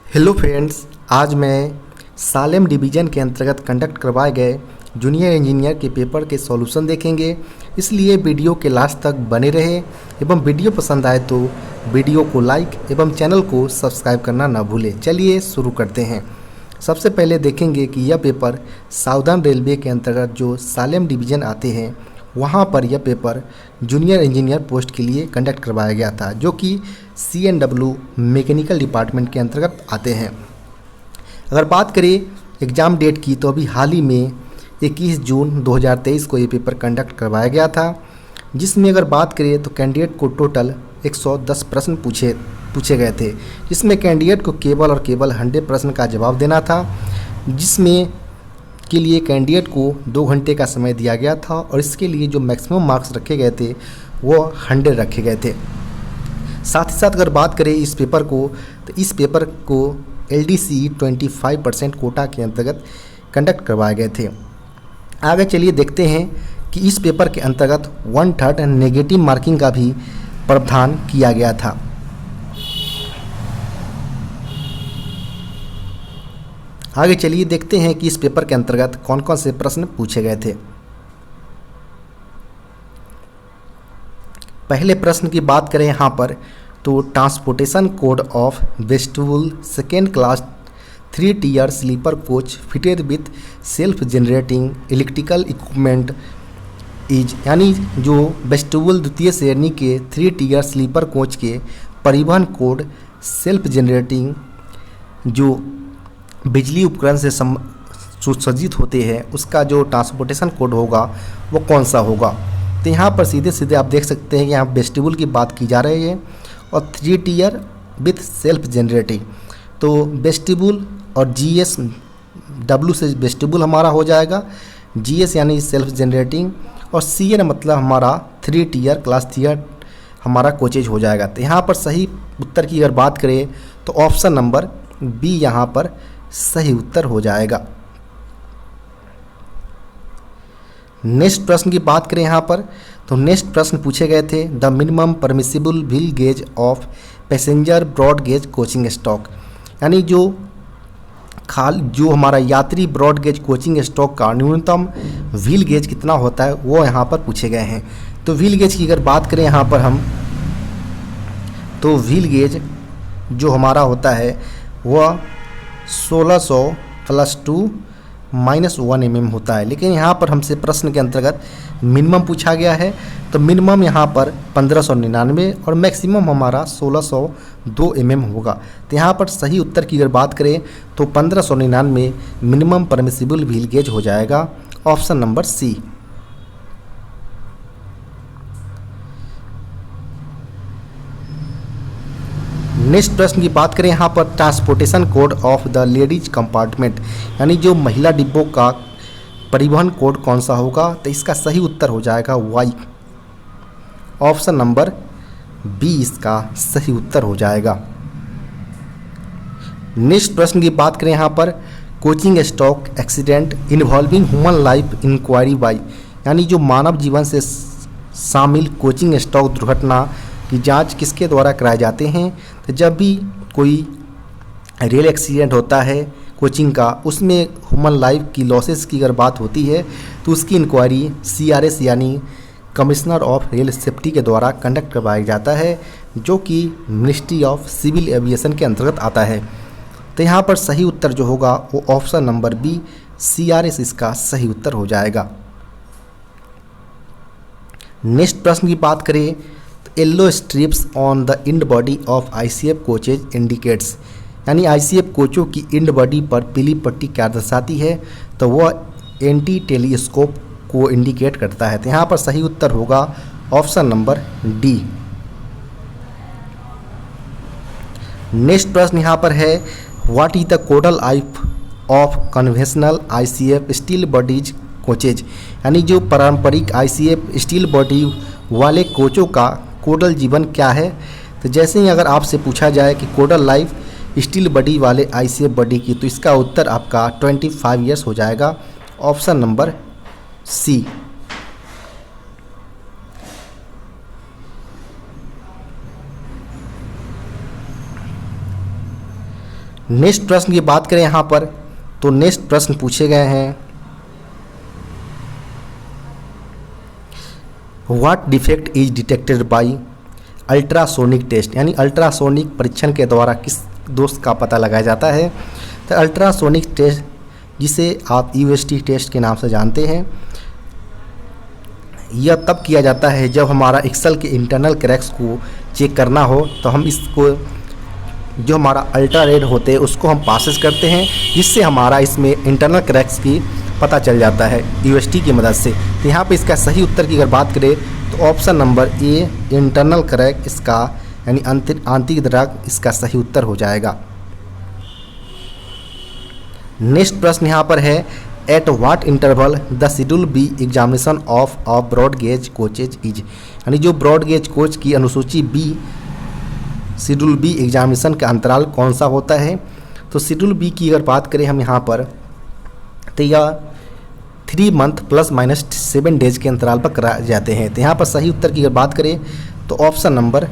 Hello friends, आज मैं Salem division के अंतर्गत कंडक्ट करवाए गए जूनियर इंजीनियर के पेपर के सॉल्यूशन देखेंगे। इसलिए वीडियो के लास्ट तक बने रहे एवं वीडियो पसंद आए तो वीडियो को लाइक एवं चैनल को सब्सक्राइब करना ना भूलें। चलिए शुरू करते हैं। सबसे पहले देखेंगे कि यह पेपर साउदर्न रेलवे के अंतर्गत जो सालेम डिवीज़न आते हैं वहाँ पर यह पेपर जूनियर इंजीनियर पोस्ट के लिए कंडक्ट करवाया गया था, जो कि CNW मैकेनिकल डिपार्टमेंट के अंतर्गत आते हैं। अगर बात करें एग्ज़ाम डेट की तो अभी हाल ही में 21 जून 2023 को ये पेपर कंडक्ट करवाया गया था, जिसमें अगर बात करें तो कैंडिडेट को टोटल 110 प्रश्न पूछे गए थे, जिसमें कैंडिडेट को केवल और केवल 100 प्रश्न का जवाब देना था, जिसमें के लिए कैंडिडेट को 2 घंटे का समय दिया गया था और इसके लिए जो मैक्सिमम मार्क्स रखे गए थे वो 100 रखे गए थे। साथ ही साथ अगर बात करें इस पेपर को तो इस पेपर को LDC 25% कोटा के अंतर्गत कंडक्ट करवाए गए थे। आगे चलिए देखते हैं कि इस पेपर के अंतर्गत 1/3 नेगेटिव मार्किंग का भी प्रावधान किया गया था। आगे चलिए देखते हैं कि इस पेपर के अंतर्गत कौन कौन से प्रश्न पूछे गए थे। पहले प्रश्न की बात करें यहाँ पर तो transportation code of vestibule second class 3 tier sleeper coach fitted with self generating electrical equipment is, यानी जो वेस्टिबुल द्वितीय श्रेणी के 3 tier स्लीपर कोच के परिवहन कोड सेल्फ जनरेटिंग जो बिजली उपकरण से सुसज्जित होते हैं उसका जो ट्रांसपोर्टेशन कोड होगा वो कौन सा होगा। तो यहाँ पर सीधे सीधे आप देख सकते हैं कि यहाँ वेस्टिबुल की बात की जा रही है और 3 tier विथ सेल्फ जनरेटिंग, तो वेस्टिबुल और GSW से वेस्टिबुल हमारा हो जाएगा, GS यानी सेल्फ जनरेटिंग और CN मतलब हमारा 3 tier क्लास 3 हमारा कोचेज हो जाएगा। तो यहाँ पर सही उत्तर की अगर बात करें तो ऑप्शन नंबर B यहाँ पर सही उत्तर हो जाएगा। नेक्स्ट प्रश्न की बात करें यहाँ पर तो नेक्स्ट प्रश्न पूछे गए थे the minimum permissible wheel gauge of passenger broad gauge coaching stock, यानी जो हमारा यात्री ब्रॉड गेज कोचिंग स्टॉक का न्यूनतम व्हील गेज कितना होता है वो यहाँ पर पूछे गए हैं। तो व्हील गेज की अगर बात करें यहाँ पर हम तो व्हील गेज जो हमारा होता है वह 1600 + 2 - 1 mm होता है, लेकिन यहाँ पर हमसे प्रश्न के अंतर्गत मिनिमम पूछा गया है तो मिनिमम यहाँ पर 1599 और मैक्सिमम हमारा 1602 mm होगा। तो यहाँ पर सही उत्तर की अगर बात करें तो 1599 मिनिमम परमिसिबल व्हील गेज हो जाएगा, ऑप्शन नंबर C। नेक्स्ट प्रश्न की बात करें यहाँ पर transportation code of the ladies compartment, यानी जो महिला डिब्बों का परिवहन कोड कौन सा होगा। तो इसका सही उत्तर हो जाएगा Y, ऑप्शन नंबर B इसका सही उत्तर हो जाएगा। नेक्स्ट प्रश्न की बात करें यहाँ पर coaching stock accident involving human life inquiry by, यानी जो मानव जीवन से शामिल कोचिंग स्टॉक दुर्घटना की जांच किसके द्वारा कराए जाते हैं। तो जब भी कोई रेल एक्सीडेंट होता है कोचिंग का, उसमें ह्यूमन लाइफ की लॉसेस की अगर बात होती है तो उसकी इंक्वायरी CRS यानी कमिश्नर ऑफ रेल सेफ्टी के द्वारा कंडक्ट करवाया जाता है, जो कि मिनिस्ट्री ऑफ सिविल एविएशन के अंतर्गत आता है। तो यहाँ पर सही उत्तर जो होगा वो ऑप्शन नंबर B CRS इसका सही उत्तर हो जाएगा। नेक्स्ट प्रश्न की बात करें yellow stripes on the end body of ICF coaches indicates, यानी ICF कोचों की इंड बॉडी पर पीली पट्टी क्या दर्शाती है। तो वह एंटी टेलीस्कोप को इंडिकेट करता है। तो यहाँ पर सही उत्तर होगा ऑप्शन नंबर D। नेक्स्ट प्रश्न यहाँ पर है what is the codal life of conventional ICF steel bodies coaches, यानी जो पारंपरिक ICF स्टील बॉडी वाले कोचों का कोडल जीवन क्या है। तो जैसे ही अगर आपसे पूछा जाए कि कोडल लाइफ स्टील बॉडी वाले ICF बॉडी की, तो इसका उत्तर आपका 25 ईयर्स हो जाएगा, ऑप्शन नंबर C। नेक्स्ट प्रश्न की बात करें यहाँ पर, तो नेक्स्ट प्रश्न पूछे गए हैं, what defect is detected by ultrasonic test, यानी अल्ट्रासोनिक परीक्षण के द्वारा किस दोष का पता लगाया जाता है। तो अल्ट्रासोनिक टेस्ट, जिसे आप यूएसटी टेस्ट के नाम से जानते हैं, यह तब किया जाता है जब हमारा एक्सेल के इंटरनल क्रैक्स को चेक करना हो, तो हम इसको जो हमारा अल्ट्रा रेड होते हैं उसको हम पासेस करते हैं, जिससे हमारा इसमें इंटरनल क्रैक्स की पता चल जाता है यूएसटी की मदद से। तो यहाँ पे इसका सही उत्तर की अगर बात करें तो option number a internal crack इसका यानी आंतरिक दरार इसका सही उत्तर हो जाएगा। नेक्स्ट प्रश्न यहाँ पर है, at what interval the schedule B examination of a broad gauge coaches is, यानी जो ब्रॉड गेज कोच की अनुसूची बी शेड्यूल बी एग्जामिनेशन का अंतराल कौन सा होता है। तो शेड्यूल बी की अगर बात करें हम यहाँ पर, तो यह 3 मंथ ±7 डेज के अंतराल पर कराए जाते हैं। तो यहाँ पर सही उत्तर की अगर बात करें तो ऑप्शन नंबर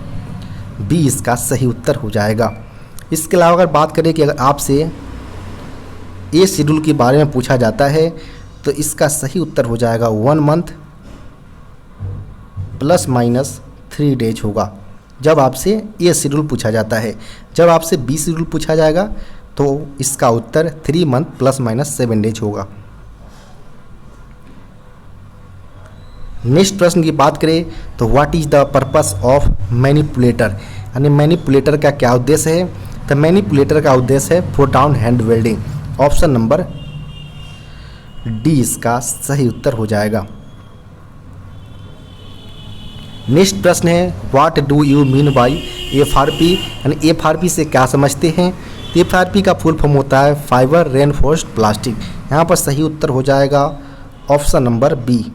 बी इसका सही उत्तर हो जाएगा। इसके अलावा अगर बात करें कि अगर आपसे ए शेड्यूल के बारे में पूछा जाता है तो इसका सही उत्तर हो जाएगा 1 मंथ ±3 डेज होगा, जब आपसे ए शेड्यूल पूछा जाता है। जब आपसे बी शेड्यूल पूछा जाएगा तो इसका उत्तर 3 मंथ ±7 डेज होगा। नेक्स्ट प्रश्न की बात करें तो what is the purpose of manipulator, यानी मैनिपुलेटर का क्या उद्देश्य है। तो मैनिपुलेटर का उद्देश्य है for down hand welding. Option number D इसका सही उत्तर हो जाएगा। नेक्स्ट प्रश्न है, what do you mean by FRP, यानी एफआरपी से क्या समझते हैं। तो एफआरपी का फुल फॉर्म होता है फाइबर रेनफोर्स्ड प्लास्टिक। यहाँ पर सही उत्तर हो जाएगा ऑप्शन नंबर बी।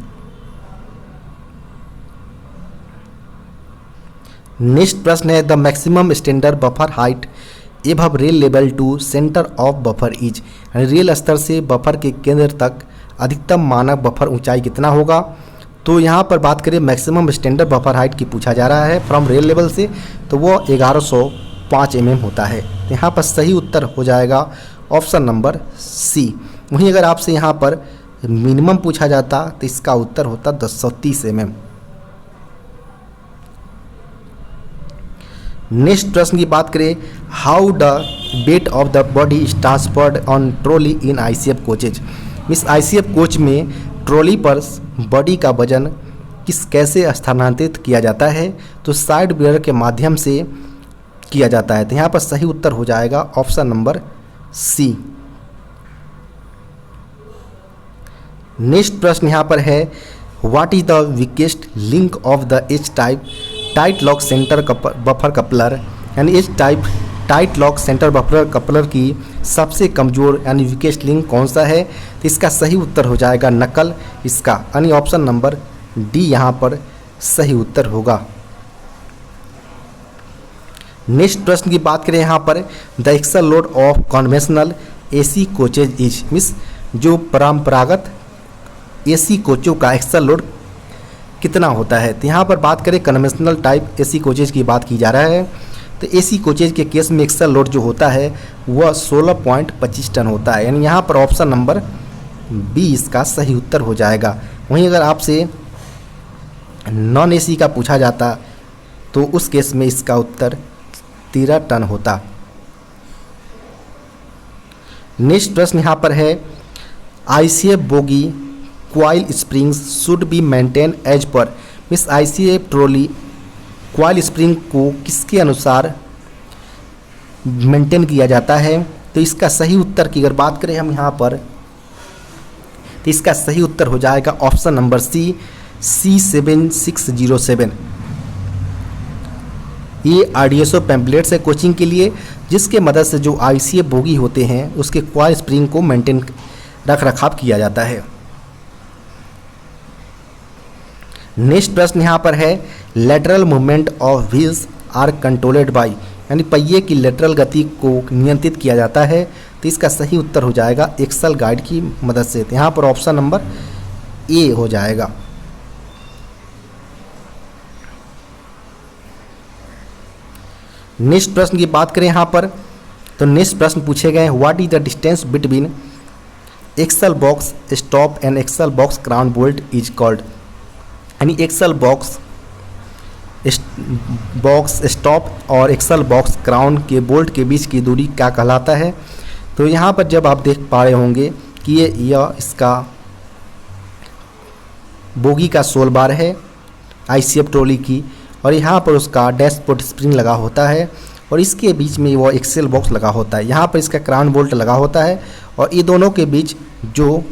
नेक्स्ट प्रश्न है, the maximum standard buffer height above rail level to centre of buffer is, यानी रेल स्तर से बफर के केंद्र तक अधिकतम मानक बफर ऊंचाई कितना होगा। तो यहाँ पर बात करें मैक्सिमम स्टैंडर्ड बफर हाइट की पूछा जा रहा है फ्रॉम रेल लेवल से, तो वो 1105 mm होता है। तो यहाँ पर सही उत्तर हो जाएगा ऑप्शन नंबर सी। वहीं अगर आपसे यहाँ पर मिनिमम पूछा जाता तो इसका उत्तर होता 1030 mm। नेक्स्ट प्रश्न की बात करें, how the weight of the body is transferred on trolley in ICF coaches, इस आईसीएफ कोच में ट्रॉली पर बॉडी का वजन कैसे स्थानांतरित किया जाता है। तो साइड बेयर के माध्यम से किया जाता है। तो यहाँ पर सही उत्तर हो जाएगा ऑप्शन नंबर सी। नेक्स्ट प्रश्न यहाँ पर है, what is the weakest link of the H type tight lock centre buffer coupler, यानी H type tight lock centre buffer coupler की सबसे कमज़ोर यानी वीकेस्ट लिंक कौन सा है। तो इसका सही उत्तर हो जाएगा नकल इसका, यानी ऑप्शन नंबर डी यहाँ पर सही उत्तर होगा। नेक्स्ट प्रश्न की बात करें यहाँ पर, the axle load of conventional AC coaches is, means जो परंपरागत एसी कोचों का एक्सल लोड कितना होता है। तो यहाँ पर बात करें कन्वेंशनल टाइप एसी कोचेज की बात की जा रहा है। तो एसी कोचेज के केस में एक्सल लोड जो होता है वह 16.25 टन होता है, यानी यहाँ पर ऑप्शन नंबर बी इसका सही उत्तर हो जाएगा। वहीं अगर आपसे नॉन एसी का पूछा जाता तो उस केस में इसका उत्तर 13 टन होता। नेक्स्ट प्रश्न यहाँ पर है, ICF bogie coil springs should be maintain as per, मिस आईसीएफ ट्रॉली क्वाइल स्प्रिंग को किसके अनुसार मेंटेन किया जाता है। तो इसका सही उत्तर की अगर बात करें हम यहाँ पर, तो इसका सही उत्तर हो जाएगा ऑप्शन नंबर सी, C7607। ये आरडीएसओ पैम्पलेट्स है कोचिंग के लिए, जिसके मदद से जो आईसीएफ बोगी होते हैं उसके क्वाइल स्प्रिंग को मेंटेन रख रखाव किया जाता है। नेक्स्ट प्रश्न यहाँ पर है, lateral movement of wheels are controlled by, यानी पहिए की लेटरल गति को नियंत्रित किया जाता है। तो इसका सही उत्तर हो जाएगा एक्सल गाइड की मदद से। तो यहाँ पर ऑप्शन नंबर ए हो जाएगा। नेक्स्ट प्रश्न की बात करें यहाँ पर, तो नेक्स्ट प्रश्न पूछे गए, what is the distance between axle box stop and axle box crown bolt is called. यानी एक्सल बॉक्स स्टॉप और एक्सल बॉक्स क्राउन के बोल्ट के बीच की दूरी क्या कहलाता है। तो यहाँ पर जब आप देख पा रहे होंगे कि यह इसका बोगी का सोल बार है ICF ट्रॉली की, और यहाँ पर उसका डैशबोर्ड स्प्रिंग लगा होता है, और इसके बीच में वो एक्सेल बॉक्स लगा होता है। यहाँ पर इसका क्राउन बोल्ट लगा होता है, और ये दोनों के बीच जो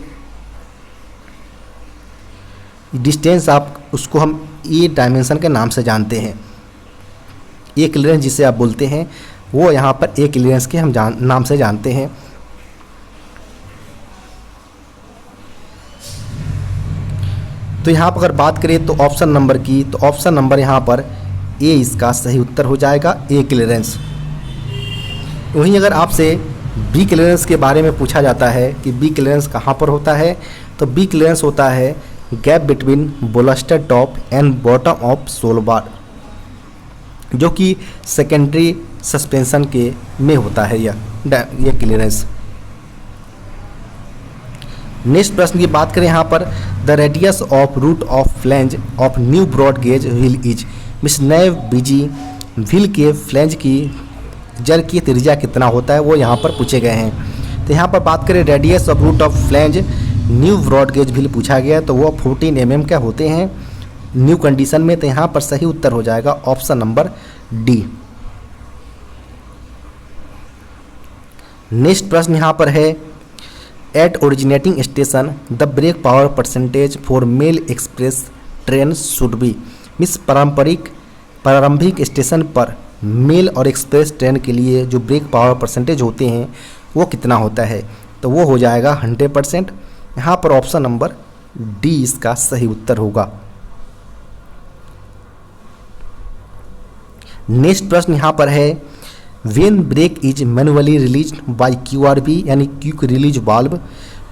डिस्टेंस आप उसको हम ए डायमेंशन के नाम से जानते हैं। ए क्लियरेंस जिसे आप बोलते हैं वो यहाँ पर ए क्लियरेंस के हम नाम से जानते हैं। तो यहाँ पर अगर बात करें तो ऑप्शन नंबर की, तो ऑप्शन नंबर यहाँ पर ए इसका सही उत्तर हो जाएगा, ए क्लियरेंस। वहीं अगर आपसे बी क्लियरेंस के बारे में पूछा जाता है कि बी क्लियरेंस कहाँ पर होता है, तो बी क्लियरेंस होता है gap between bolster top and bottom of sole bar, जो कि सेकेंडरी सस्पेंशन के में होता है यह क्लियरेंस। नेक्स्ट प्रश्न की बात करें यहाँ पर, the radius of root of flange of new broad gauge wheel is, मिस नए बीजी व्हील के फ्लैंज की जड़ की त्रिज्या कितना होता है, वो यहाँ पर पूछे गए हैं। तो यहाँ पर बात करें radius of root of flange new broad gauge wheel पूछा गया है, तो वो 14 mm क्या होते हैं न्यू कंडीशन में। तो यहाँ पर सही उत्तर हो जाएगा ऑप्शन नंबर डी। नेक्स्ट प्रश्न यहाँ पर है, at originating station the brake power percentage for mail express train should be, मिस प्रारंभिक स्टेशन पर मेल और एक्सप्रेस ट्रेन के लिए जो ब्रेक पावर परसेंटेज होते हैं वो कितना होता है, तो वो हो जाएगा 100%। यहाँ पर ऑप्शन नंबर डी इसका सही उत्तर होगा। नेक्स्ट प्रश्न यहाँ पर है, when brake is manually release by QRV यानी quick release valve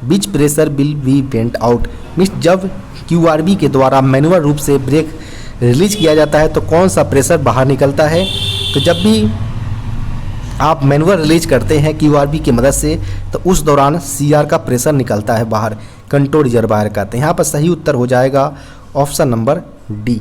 which pressure will be vent out, means जब QRV के द्वारा मैनुअल रूप से ब्रेक रिलीज किया जाता है तो कौन सा प्रेशर बाहर निकलता है। तो जब भी आप मैनुअल रिलीज करते हैं QRV की मदद से, तो उस दौरान CR का प्रेशर निकलता है बाहर, कंट्रोल रिजर्वायर का। तो यहाँ पर सही उत्तर हो जाएगा ऑप्शन नंबर डी।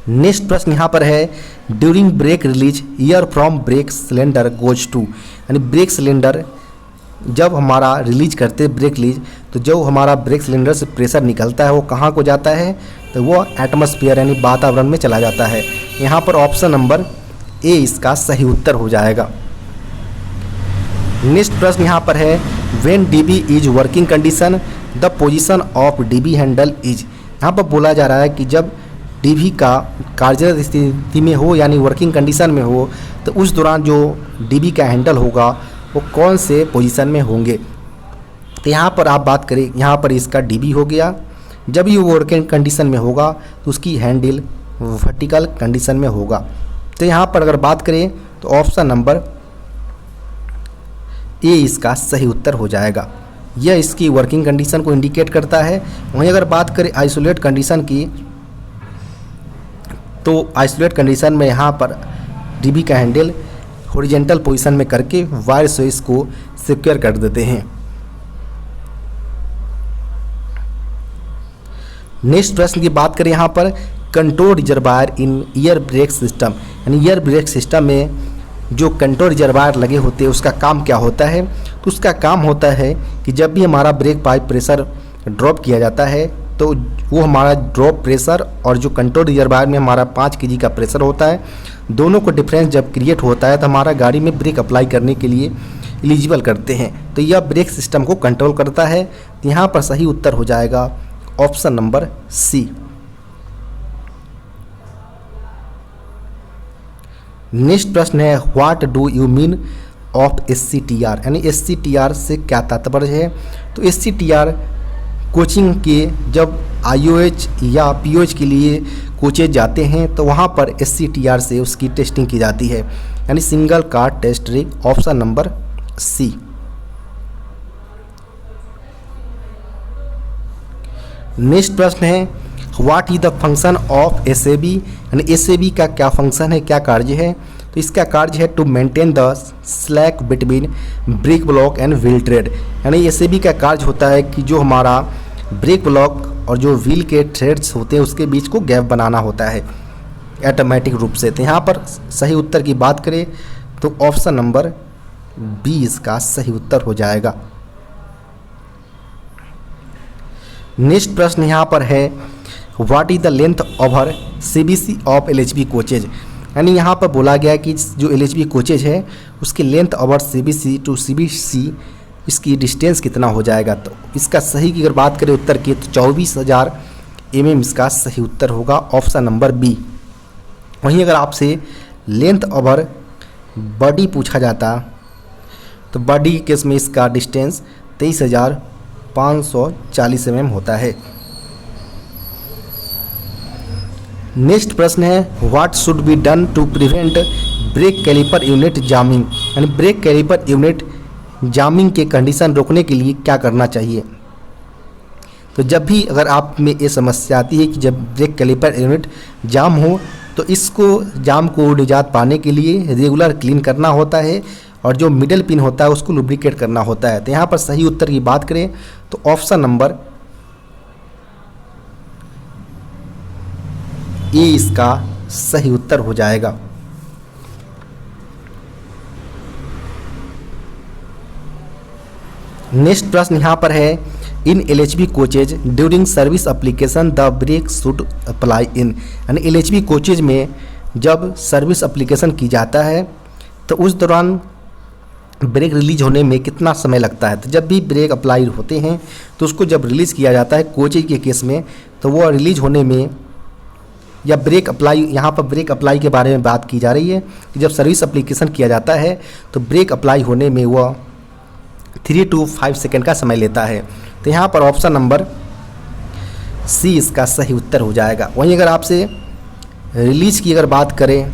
नेक्स्ट प्रश्न यहाँ पर है, during brake release air from brake cylinder goes to, यानी ब्रेक सिलेंडर जब हमारा रिलीज करते ब्रेक रिलीज, तो जो हमारा ब्रेक सिलेंडर से प्रेशर निकलता है वो कहाँ को जाता है, तो वो एटमॉस्फेयर यानी वातावरण में चला जाता है। यहाँ पर ऑप्शन नंबर ए इसका सही उत्तर हो जाएगा। नेक्स्ट प्रश्न यहाँ पर है, when DB is working condition the position of DB handle is, यहाँ पर बोला जा रहा है कि जब DB का कार्यरत स्थिति में हो यानी वर्किंग कंडीशन में हो, तो उस दौरान जो DB का हैंडल होगा वो कौन से पोजीशन में होंगे। तो यहाँ पर आप बात करें, यहाँ पर इसका DB हो गया, जब ये वर्किंग कंडीशन में होगा तो उसकी हैंडल वर्टिकल कंडीशन में होगा। तो यहाँ पर अगर बात करें तो ऑप्शन नंबर ए इसका सही उत्तर हो जाएगा, यह इसकी वर्किंग कंडीशन को इंडिकेट करता है। वहीं अगर बात करें आइसोलेट कंडीशन की, तो आइसोलेट कंडीशन में यहाँ पर DB का हैंडल हॉरिजॉन्टल पोजीशन में करके वायर स्विच को सिक्योर कर देते हैं। नेक्स्ट प्रश्न की बात करें यहाँ पर, कंट्रोल रिजर्वायर इन एयर ब्रेक सिस्टम, यानी एयर ब्रेक सिस्टम में जो कंट्रोल रिजर्वायर लगे होते हैं उसका काम क्या होता है। तो उसका काम होता है कि जब भी हमारा ब्रेक पाइप प्रेशर ड्रॉप किया जाता है तो वो हमारा ड्रॉप प्रेशर और जो कंट्रोल रिजर्वायर में हमारा 5 kg का प्रेशर होता है, दोनों को डिफरेंस जब क्रिएट होता है तो हमारा गाड़ी में ब्रेक अप्लाई करने के लिए एलिजिबल करते हैं। तो यह ब्रेक सिस्टम को कंट्रोल करता है। तो यहाँ पर सही उत्तर हो जाएगा ऑप्शन नंबर सी। नेक्स्ट प्रश्न है, what do you mean of SCTR, यानी SCTR से क्या तात्पर्य है। तो SCTR कोचिंग के जब IOH या POH के लिए कोचेज जाते हैं तो वहाँ पर SCTR से उसकी टेस्टिंग की जाती है, यानी सिंगल कार्ड टेस्ट रे, ऑप्शन नंबर सी। नेक्स्ट प्रश्न है what is the function of SAB, यानी एसएबी का क्या फंक्शन है, क्या कार्य है। तो इसका कार्य है to maintain the slack between brake block and wheel thread, यानी एसएबी का कार्य होता है कि जो हमारा ब्रेक ब्लॉक और जो व्हील के थ्रेड्स होते हैं उसके बीच को गैप बनाना होता है ऑटोमेटिक रूप से। तो यहाँ पर सही उत्तर की बात करें तो ऑप्शन नंबर बी इसका सही उत्तर हो जाएगा। नेक्स्ट प्रश्न यहाँ पर है what is the length over CBC of LHB coaches, यानी यहाँ पर बोला गया कि जो एलएचबी कोचेज है उसकी length over CBC to CBC इसकी डिस्टेंस कितना हो जाएगा। तो इसका सही की अगर बात करें उत्तर की तो 24,000 mm इसका सही उत्तर होगा, ऑप्शन नंबर बी। वहीं अगर आपसे लेंथ ओवर बॉडी पूछा जाता तो बॉडी के केस में इसका डिस्टेंस 23,540 mm होता है। नेक्स्ट प्रश्न है what should be done to prevent brake caliper unit jamming, यानी ब्रेक कैलिपर यूनिट जामिंग के कंडीशन रोकने के लिए क्या करना चाहिए। तो जब भी अगर आप में ये समस्या आती है कि जब ब्रेक कैलिपर यूनिट जाम हो तो इसको जाम को निजात पाने के लिए रेगुलर क्लीन करना होता है और जो मिडल पिन होता है उसको लुब्रिकेट करना होता है। तो यहाँ पर सही उत्तर की बात करें तो ऑप्शन नंबर ए इसका सही उत्तर हो जाएगा। नेक्स्ट प्रश्न यहाँ पर है in LHB coaches during service application the brake should apply in, यानी एलएचबी कोचेज में जब सर्विस एप्लीकेशन की जाता है तो उस दौरान ब्रेक रिलीज होने में कितना समय लगता है। तो जब भी ब्रेक अप्लाई होते हैं तो उसको जब रिलीज़ किया जाता है कोचेज के केस में तो वो रिलीज होने में या ब्रेक अप्लाई, यहाँ पर ब्रेक अप्लाई के बारे में बात की जा रही है कि जब सर्विस एप्लीकेशन किया जाता है तो ब्रेक अप्लाई होने में वह 3 to 5 सेकेंड का समय लेता है। तो यहाँ पर ऑप्शन नंबर सी इसका सही उत्तर हो जाएगा। वहीं अगर आपसे रिलीज की अगर बात करें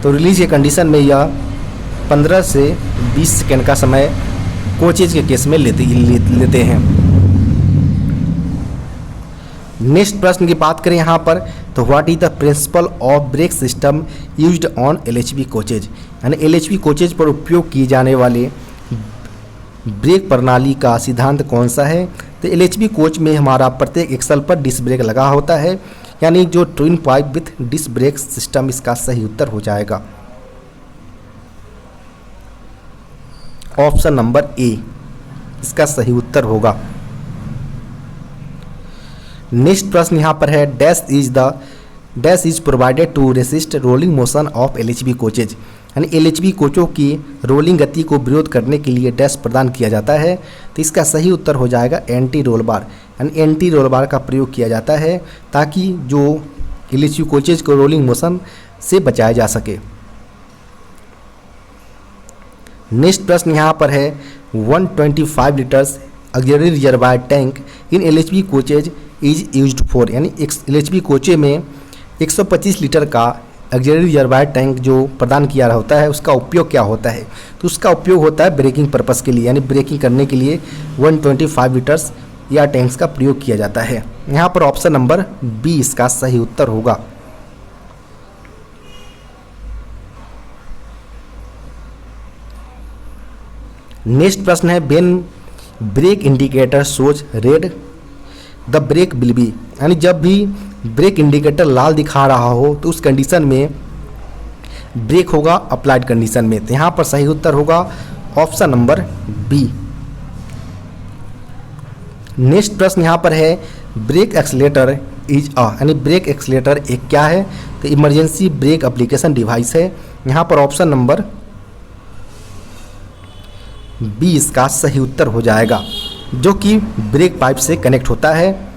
तो रिलीज के कंडीशन में यह 15 से 20 सेकेंड का समय कोचेज के केस में लेते हैं। नेक्स्ट प्रश्न की बात करें यहाँ पर तो what is the principle of brake system used on LHB coaches, यानी एलएचबी कोचेज पर उपयोग किए जाने वाले ब्रेक प्रणाली का सिद्धांत कौन सा है। तो एलएचबी कोच में हमारा प्रत्येक एक्सल पर डिस्क ब्रेक लगा होता है, यानी जो twin pipe with disc brake system इसका सही उत्तर हो जाएगा, ऑप्शन नंबर ए इसका सही उत्तर होगा। नेक्स्ट प्रश्न यहाँ पर है dash is provided to resist rolling motion of LHB coaches, यानी एलएचबी कोचों की रोलिंग गति को विरोध करने के लिए डैश प्रदान किया जाता है। तो इसका सही उत्तर हो जाएगा एंटी रोल बार, यानी एंटी रोल बार का प्रयोग किया जाता है ताकि जो एलएचबी कोचेज को रोलिंग मोशन से बचाया जा सके। नेक्स्ट प्रश्न यहाँ पर है 125 litres auxiliary reservoir tank in LHB coaches is used for, यानी एलएचबी कोचे में 125 लीटर का ऑक्सिलरी रिजर्वायर टैंक जो प्रदान किया होता है उसका उपयोग क्या होता है। तो उसका उपयोग होता है ब्रेकिंग पर्पस के लिए, यानी ब्रेकिंग करने के लिए 125 लीटर्स या टैंक्स का प्रयोग किया जाता है। यहाँ पर ऑप्शन नंबर बी इसका सही उत्तर होगा। नेक्स्ट प्रश्न है when brake indicator shows red the brake will be, यानी जब भी ब्रेक इंडिकेटर लाल दिखा रहा हो तो उस कंडीशन में ब्रेक होगा अप्लाइड कंडीशन में। तो यहाँ पर सही उत्तर होगा ऑप्शन नंबर बी। नेक्स्ट प्रश्न यहाँ पर है ब्रेक एक्सीलेटर इज यानी ब्रेक एक्सीलेटर एक क्या है। तो इमरजेंसी ब्रेक एप्लीकेशन डिवाइस है। यहाँ पर ऑप्शन नंबर बी इसका सही उत्तर हो जाएगा, जो कि ब्रेक पाइप से कनेक्ट होता है।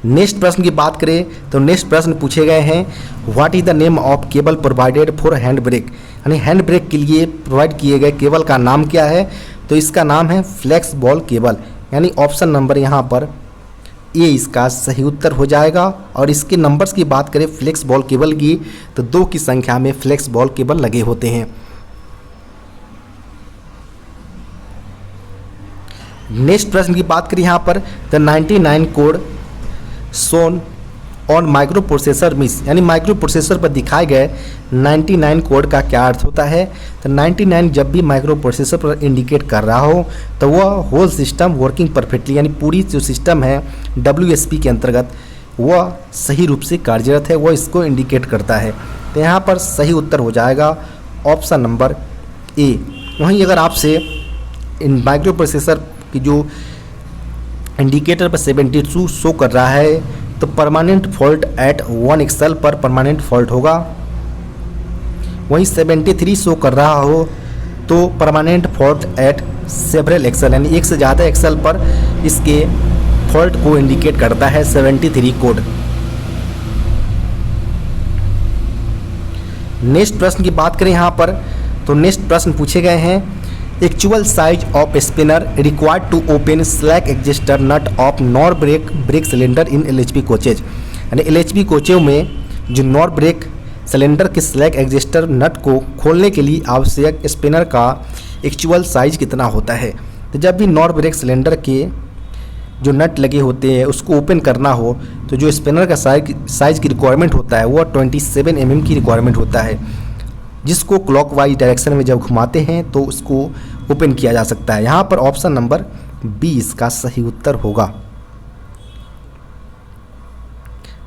नेक्स्ट प्रश्न की बात करें तो नेक्स्ट प्रश्न पूछे गए हैं what is the name of cable provided for hand brake, यानी हैंड ब्रेक के लिए प्रोवाइड किए गए केबल का नाम क्या है। तो इसका नाम है फ्लेक्स बॉल केबल, यानी ऑप्शन नंबर यहाँ पर ए इसका सही उत्तर हो जाएगा। और इसके नंबर्स की बात करें फ्लेक्स बॉल केबल की तो 2 की संख्या में फ्लेक्स बॉल केबल लगे होते हैं। नेक्स्ट प्रश्न की बात करें यहाँ पर, the 99 code shown on micro processor miss, यानी माइक्रो प्रोसेसर पर दिखाए गए 99 कोड का क्या अर्थ होता है। तो 99 जब भी माइक्रो प्रोसेसर पर इंडिकेट कर रहा हो तो वह होल सिस्टम वर्किंग परफेक्टली, यानी पूरी जो सिस्टम है WSP के अंतर्गत वह सही रूप से कार्यरत है, वह इसको इंडिकेट करता है। तो यहाँ पर सही उत्तर हो जाएगा ऑप्शन नंबर ए। वहीं अगर आपसे इन माइक्रो प्रोसेसर की जो इंडिकेटर पर 72 शो कर रहा है तो परमानेंट फॉल्ट एट 1 एक्सेल पर परमानेंट फॉल्ट होगा। वहीं 73 शो कर रहा हो तो permanent fault at several axle, यानी एक से ज़्यादा एक्सेल पर इसके फॉल्ट को इंडिकेट करता है 73 कोड। नेक्स्ट प्रश्न की बात करें यहाँ पर, तो नेक्स्ट प्रश्न पूछे गए हैं, actual size of spanner required to open slack adjuster nut of nor brake cylinder in LHP coaches, यानी LHP कोचों में जो नॉर ब्रेक सिलेंडर के स्लैक एडजस्टर नट को खोलने के लिए आवश्यक स्पिनर का एक्चुअल साइज कितना होता है। तो जब भी नॉर ब्रेक सिलेंडर के जो नट लगे होते हैं उसको ओपन करना हो तो जो स्पिनर का साइज की रिक्वायरमेंट होता है वो 27 mm की रिक्वायरमेंट होता है, जिसको क्लॉकवाइज डायरेक्शन में जब घुमाते हैं तो उसको ओपन किया जा सकता है। यहाँ पर ऑप्शन नंबर बी इसका सही उत्तर होगा।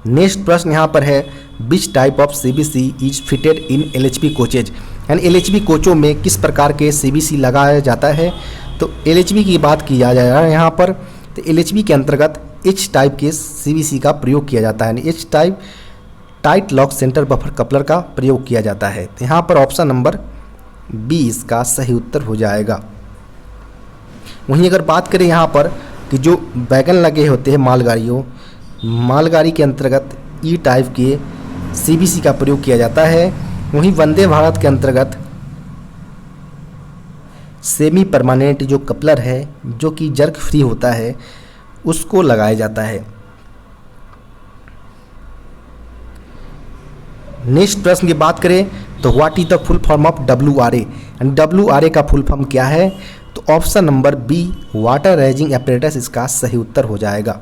नेक्स्ट प्रश्न यहाँ पर है, which type of CBC is fitted in LHP coaches, यानी LHP कोचों में किस प्रकार के CBC लगाया जाता है। तो LHP की बात की जा रहा है यहाँ पर, तो LHP के अंतर्गत H टाइप के CBC का प्रयोग किया जाता है, यानी H type tight lock centre buffer coupler का प्रयोग किया जाता है। तो यहाँ पर ऑप्शन नंबर बी इसका सही उत्तर हो जाएगा। वहीं अगर बात करें यहाँ पर कि जो वैगन लगे होते हैं मालगाड़ी के अंतर्गत E टाइप के CBC का प्रयोग किया जाता है। वहीं वंदे भारत के अंतर्गत सेमी परमानेंट जो कपलर है जो कि जर्क फ्री होता है उसको लगाया जाता है। नेक्स्ट प्रश्न की बात करें तो what is the full form of WRA, and WRA का फुल फॉर्म क्या है। तो option number B water raising apparatus इसका सही उत्तर हो जाएगा।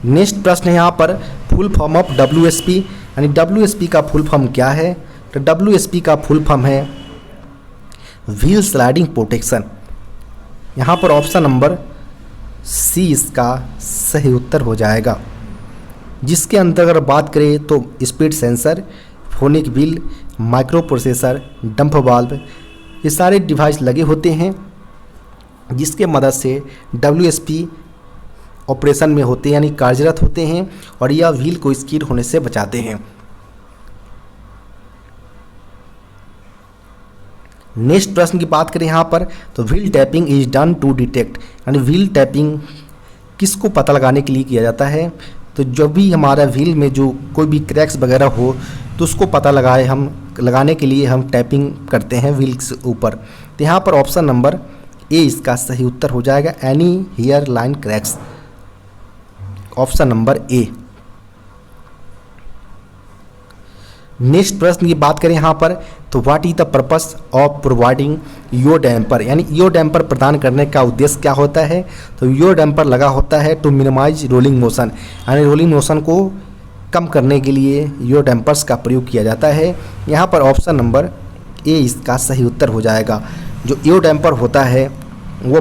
नेक्स्ट प्रश्न है यहाँ पर, फुल फॉर्म ऑफ WSP, यानी WSP का फुल फॉर्म क्या है। तो WSP का फुल फॉर्म है व्हील स्लाइडिंग प्रोटेक्शन। यहाँ पर ऑप्शन नंबर सी इसका सही उत्तर हो जाएगा, जिसके अंदर अगर बात करें तो speed sensor, phonic wheel, micro processor, dump valve, ये सारे डिवाइस लगे होते हैं जिसके मदद से WSP ऑपरेशन में होते हैं, यानी कार्यरत होते हैं और यह व्हील को स्किड होने से बचाते हैं। नेक्स्ट प्रश्न की बात करें यहाँ पर, तो wheel tapping is done to detect, यानी व्हील टैपिंग किसको पता लगाने के लिए किया जाता है। तो जब भी हमारा व्हील में जो कोई भी क्रैक्स वगैरह हो तो उसको पता लगाने के लिए हम टैपिंग करते हैं व्हील के ऊपर। तो यहाँ पर ऑप्शन नंबर ए इसका सही उत्तर हो जाएगा, any hair line cracks, option number A. Next प्रश्न की बात करें यहाँ पर, तो what is the purpose of providing yaw damper, यानी यो डैम्पर प्रदान करने का उद्देश्य क्या होता है। तो यो डैम्पर लगा होता है टू मिनिमाइज रोलिंग मोशन, यानी रोलिंग मोशन को कम करने के लिए यो डैम्पर्स का प्रयोग किया जाता है। यहाँ पर ऑप्शन नंबर ए इसका सही उत्तर हो जाएगा। जो यो डैम्पर होता है वो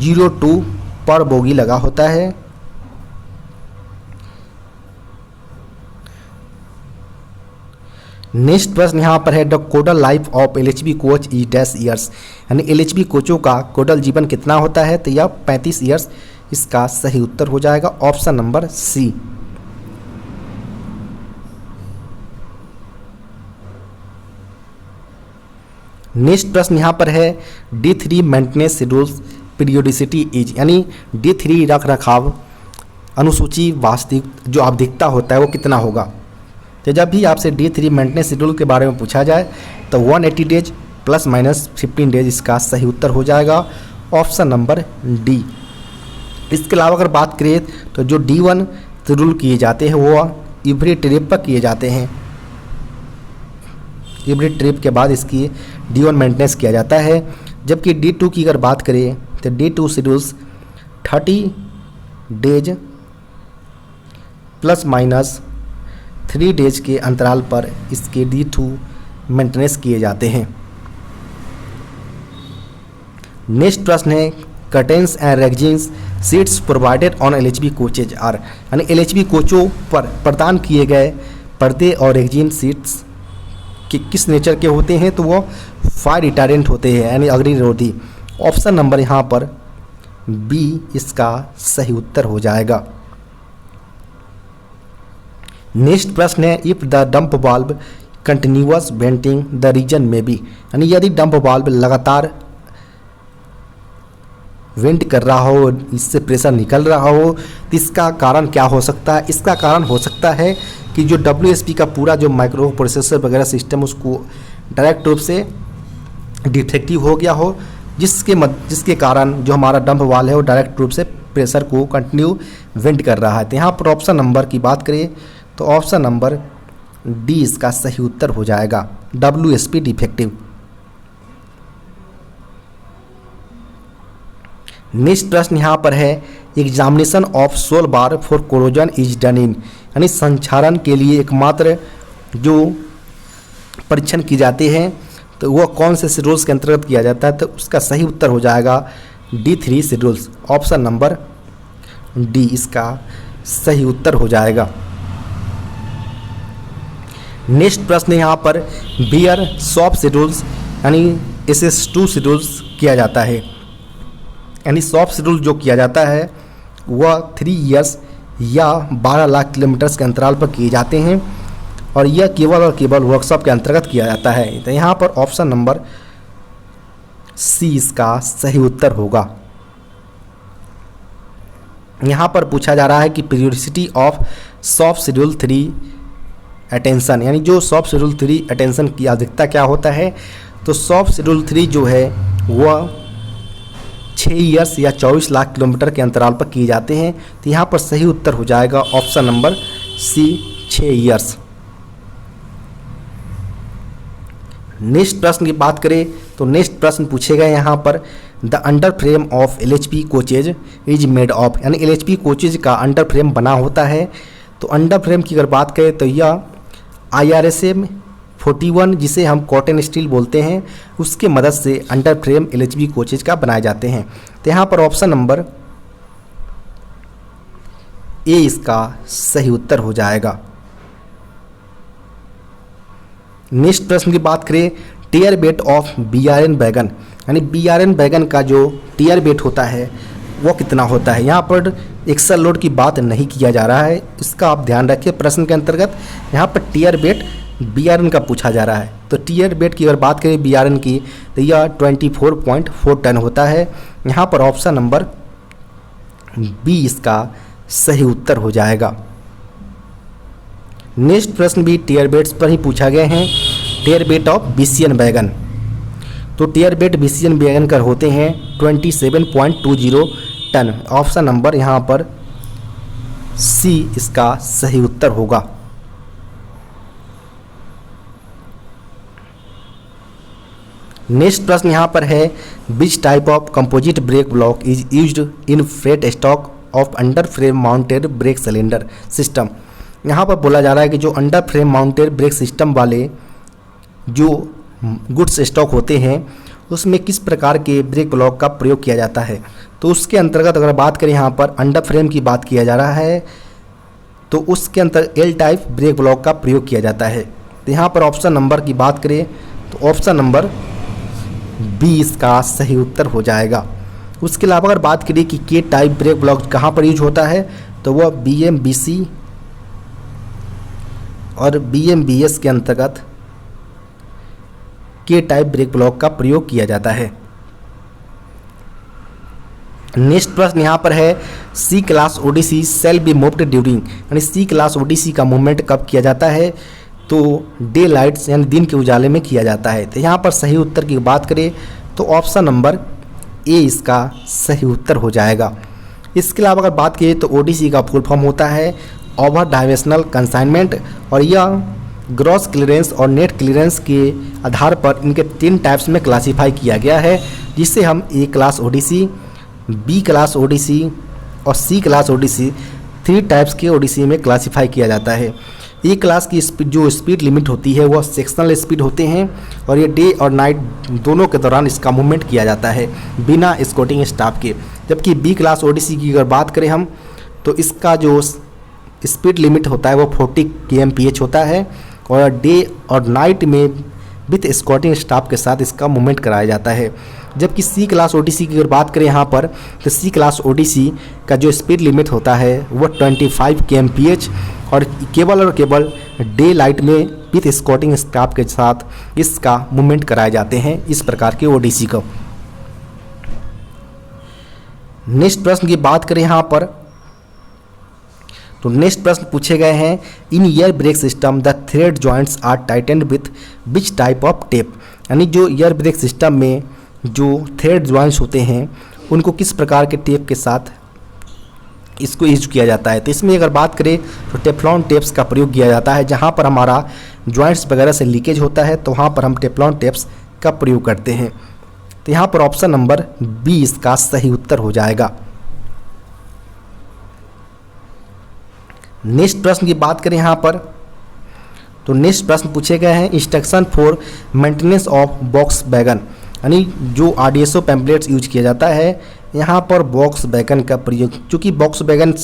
0.2 पर बोगी लगा होता है। नेक्स्ट प्रश्न यहाँ पर है, the codal life of LHP coach is dash years, यानी LHP कोचों का कोडल जीवन कितना होता है। तो यह 35 ईयर्स इसका सही उत्तर हो जाएगा, ऑप्शन नंबर सी। नेक्स्ट प्रश्न यहाँ पर है, D3 maintenance schedules periodicity is, यानी D3 रख रखाव अनुसूची वास्तविक जो आवधिकता होता है वो कितना होगा। तो जब भी आपसे D3 मेंटेनेंस शेड्यूल के बारे में पूछा जाए तो 180 डेज प्लस माइनस 15 डेज इसका सही उत्तर हो जाएगा, ऑप्शन नंबर डी। इसके अलावा अगर बात करें तो जो D1 शेड्यूल किए जाते हैं वो एवरी ट्रिप पर किए जाते हैं, एवरी ट्रिप के बाद इसकी D1 मेंटेनेंस किया जाता है। जबकि D2 की अगर बात करें तो D2 schedules 30 days plus minus 3 days के अंतराल पर इसके D2 मेंटेनेंस किए जाते हैं। नेक्स्ट प्रश्न है curtains and rexines seats provided on LHB coaches are, यानी LHB कोचों पर प्रदान किए गए पर्दे और रेगजीन सीट्स कि किस नेचर के होते हैं, तो वो फायर रिटारेंट होते हैं यानी अग्निरोधी। ऑप्शन नंबर यहाँ पर बी इसका सही उत्तर हो जाएगा। नेक्स्ट प्रश्न है if the dump valve continuous venting the reason may be, यानी यदि डंप वाल्व लगातार वेंट कर रहा हो, इससे प्रेशर निकल रहा हो, तो इसका कारण क्या हो सकता है? इसका कारण हो सकता है कि जो WSP का पूरा जो माइक्रो प्रोसेसर वगैरह सिस्टम उसको डायरेक्ट रूप से डिफेक्टिव हो गया हो, जिसके कारण जो हमारा डंप वाल्व है वो डायरेक्ट रूप से प्रेशर को कंटिन्यू वेंट कर रहा है। तो यहाँ पर ऑप्शन नंबर की बात करें तो ऑप्शन नंबर डी इसका सही उत्तर हो जाएगा, WSP डिफेक्टिव। नेक्स्ट प्रश्न यहाँ पर है examination of sole bar for corrosion is done in, यानी संक्षारण के लिए एकमात्र जो परीक्षण की जाते हैं तो वह कौन से शेड्यूल्स के अंतर्गत किया जाता है? तो उसका सही उत्तर हो जाएगा D3 schedules. Option number D इसका सही उत्तर हो जाएगा। नेक्स्ट प्रश्न यहाँ पर बियर सॉफ्ट शेड्यूल्स यानी SS2 शेड्यूल्स किया जाता है, यानी सॉफ्ट शेड्यूल जो किया जाता है वह 3 ईयर्स या 12 लाख किलोमीटर्स के अंतराल पर किए जाते हैं और यह केवल और केवल वर्कशॉप के अंतर्गत किया जाता है। तो यहाँ पर ऑप्शन नंबर सी इसका सही उत्तर होगा। यहाँ पर पूछा जा रहा है कि periodicity of soft schedule 3 attention, यानी जो सॉफ्ट शेड्यूल 3 अटेंशन की अधिकता क्या होता है? तो सॉफ्ट शेड्यूल 3 जो है वह 6 ईयर्स या 24 लाख किलोमीटर के अंतराल पर किए जाते हैं। तो यहाँ पर सही उत्तर हो जाएगा option number C 6 years. Next प्रश्न की बात करें तो नेक्स्ट प्रश्न पूछेगा यहाँ पर the under frame of LHB coaches is made of, यानी LHB कोचेज का अंडर फ्रेम बना होता है। तो अंडर फ्रेम की अगर बात करें तो यह IRSM 41 जिसे हम कॉटन स्टील बोलते हैं उसके मदद से अंडर फ्रेम LHB कोचेज का बनाए जाते हैं। तो यहाँ पर ऑप्शन नंबर ए इसका सही उत्तर हो जाएगा। नेक्स्ट प्रश्न की बात करें tare weight of BRN wagon, यानी BRN वैगन का जो टियर बेट होता है वो कितना होता है? यहाँ पर एक्सल लोड की बात नहीं किया जा रहा है, इसका आप ध्यान रखिए। प्रश्न के अंतर्गत यहाँ पर टियर बेट BRN का पूछा जा रहा है। तो टियर बेट की अगर बात करें BRN की तो यह 24.4 टन होता है। यहाँ पर ऑप्शन नंबर बी इसका सही उत्तर हो जाएगा। नेक्स्ट प्रश्न भी टियर बेट्स पर ही पूछा गए हैं। Tare weight of BCN wagon, तो टियर बेट BCN वैगन कर होते हैं 27.20 टन। ऑप्शन नंबर यहाँ पर सी इसका सही उत्तर होगा। नेक्स्ट प्रश्न यहाँ पर है which type of composite brake block is used in freight stock of under frame mounted brake cylinder system. यहाँ पर बोला जा रहा है कि जो under frame mounted brake system वाले जो गुड्स स्टॉक होते हैं उसमें किस प्रकार के ब्रेक ब्लॉक का प्रयोग किया जाता है? तो उसके अंतर्गत अगर बात करें यहाँ पर अंडर फ्रेम की बात किया जा रहा है तो उसके अंतर L टाइप ब्रेक ब्लॉक का प्रयोग किया जाता है। तो यहाँ पर ऑप्शन नंबर की बात करें तो ऑप्शन नंबर बी इसका सही उत्तर हो जाएगा। उसके अलावा अगर बात करें कि के टाइप ब्रेक ब्लॉक कहाँ पर यूज होता है तो वह BMBC और BMBS के अंतर्गत के टाइप ब्रेक ब्लॉक का प्रयोग किया जाता है। नेक्स्ट प्रश्न यहाँ पर है C class ODC shall be moved during, यानी सी क्लास ODC का मूवमेंट कब किया जाता है? तो डे लाइट्स यानी दिन के उजाले में किया जाता है। तो यहाँ पर सही उत्तर की बात करें तो ऑप्शन नंबर ए इसका सही उत्तर हो जाएगा। इसके अलावा अगर बात करें तो ODC का फुल फॉर्म होता है ओवर डायमेंशनल कंसाइनमेंट और यह ग्रॉस क्लियरेंस और नेट क्लियरेंस के आधार पर इनके 3 टाइप्स में क्लासीफाई किया गया है, जिसे हम A class ODC, B class ODC और सी क्लास ओडीसी 3 टाइप्स के ओडीसी में क्लासीफाई किया जाता है। ए क्लास की जो स्पीड लिमिट होती है वह सेक्शनल स्पीड होते हैं और ये डे और नाइट दोनों के दौरान इसका मूवमेंट किया जाता है बिना एस्कॉर्टिंग स्टाफ के। जबकि बी क्लास ओडीसी की अगर बात करें हम तो इसका जो स्पीड लिमिट होता है वो 40 kmph होता है और डे और नाइट में विथ एस्कॉर्टिंग स्टाफ के साथ इसका मूवमेंट कराया जाता है। जबकि सी क्लास ओडीसी की अगर बात करें यहाँ पर तो सी क्लास ओडीसी का जो स्पीड लिमिट होता है वो 25 kmph और केवल डे लाइट में विथ एस्कॉर्टिंग स्टाफ के साथ इसका मूवमेंट कराए जाते हैं इस प्रकार के ओडीसी को। नेक्स्ट प्रश्न की बात करें यहाँ पर तो नेक्स्ट प्रश्न पूछे गए हैं, in air brake system the thread joints are tightened with which type of tape. यानी जो एयर ब्रेक सिस्टम में जो थ्रेड जॉइंट्स होते हैं उनको किस प्रकार के टेप के साथ इसको यूज किया जाता है। तो इसमें अगर बात करें तो टेफ्लॉन टेप्स का प्रयोग किया जाता है। जहाँ पर हमारा जॉइंट्स वगैरह से लीकेज होता है तो वहाँ पर हम टेफ्लॉन टेप्स का प्रयोग करते हैं। तो यहाँ पर ऑप्शन नंबर बी इसका सही उत्तर हो जाएगा। नेक्स्ट प्रश्न की बात करें यहाँ पर तो नेक्स्ट प्रश्न पूछे गए हैं, instruction for maintenance of box wagon. यानी जो आरडीएसओ पैम्पलेट्स यूज किया जाता है यहाँ पर बॉक्स वैगन का प्रयोग, चूँकि बॉक्स वैगन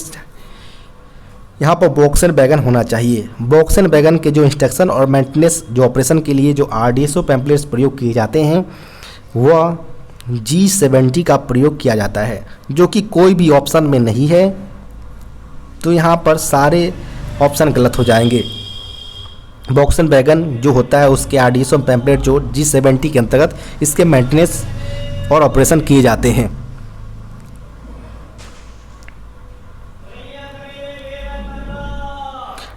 यहाँ पर बॉक्सन वैगन होना चाहिए। बॉक्सन वैगन के जो इंस्ट्रक्शन और मेंटेनेंस जो ऑपरेशन के लिए जो आरडीएसओ पैम्पलेट्स प्रयोग किए जाते हैं वह G70 का प्रयोग किया जाता है, जो कि कोई भी ऑप्शन में नहीं है। तो यहाँ पर सारे ऑप्शन गलत हो जाएंगे। बॉक्सन वैगन जो होता है उसके आरडीएसओ पैम्पलेट जो G70 के अंतर्गत इसके मेंटेनेंस और ऑपरेशन किए जाते हैं।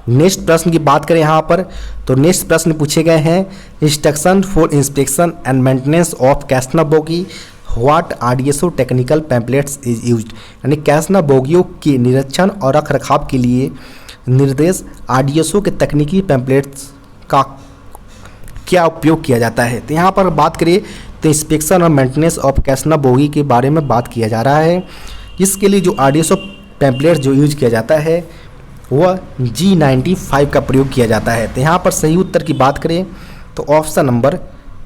नेक्स्ट प्रश्न की बात करें यहाँ पर तो नेक्स्ट प्रश्न पूछे गए हैं, instruction for inspection and maintenance of casnub bogie what RDSO technical pamphlets is used. यानी कैसना बोगियों के निरीक्षण और रख रखाव के लिए निर्देश आरडीएसओ के तकनीकी पैम्पलेट्स का क्या उपयोग किया जाता है। तो यहाँ पर बात करें तो इंस्पेक्शन और मेंटेनेंस ऑफ कैसना बोगी के बारे में बात किया जा रहा है। इसके लिए जो आरडीएसओ पैम्पलेट्स जो यूज किया जाता है वह G95 का प्रयोग किया जाता है। तो यहाँ पर सही उत्तर की बात करें तो ऑप्शन नंबर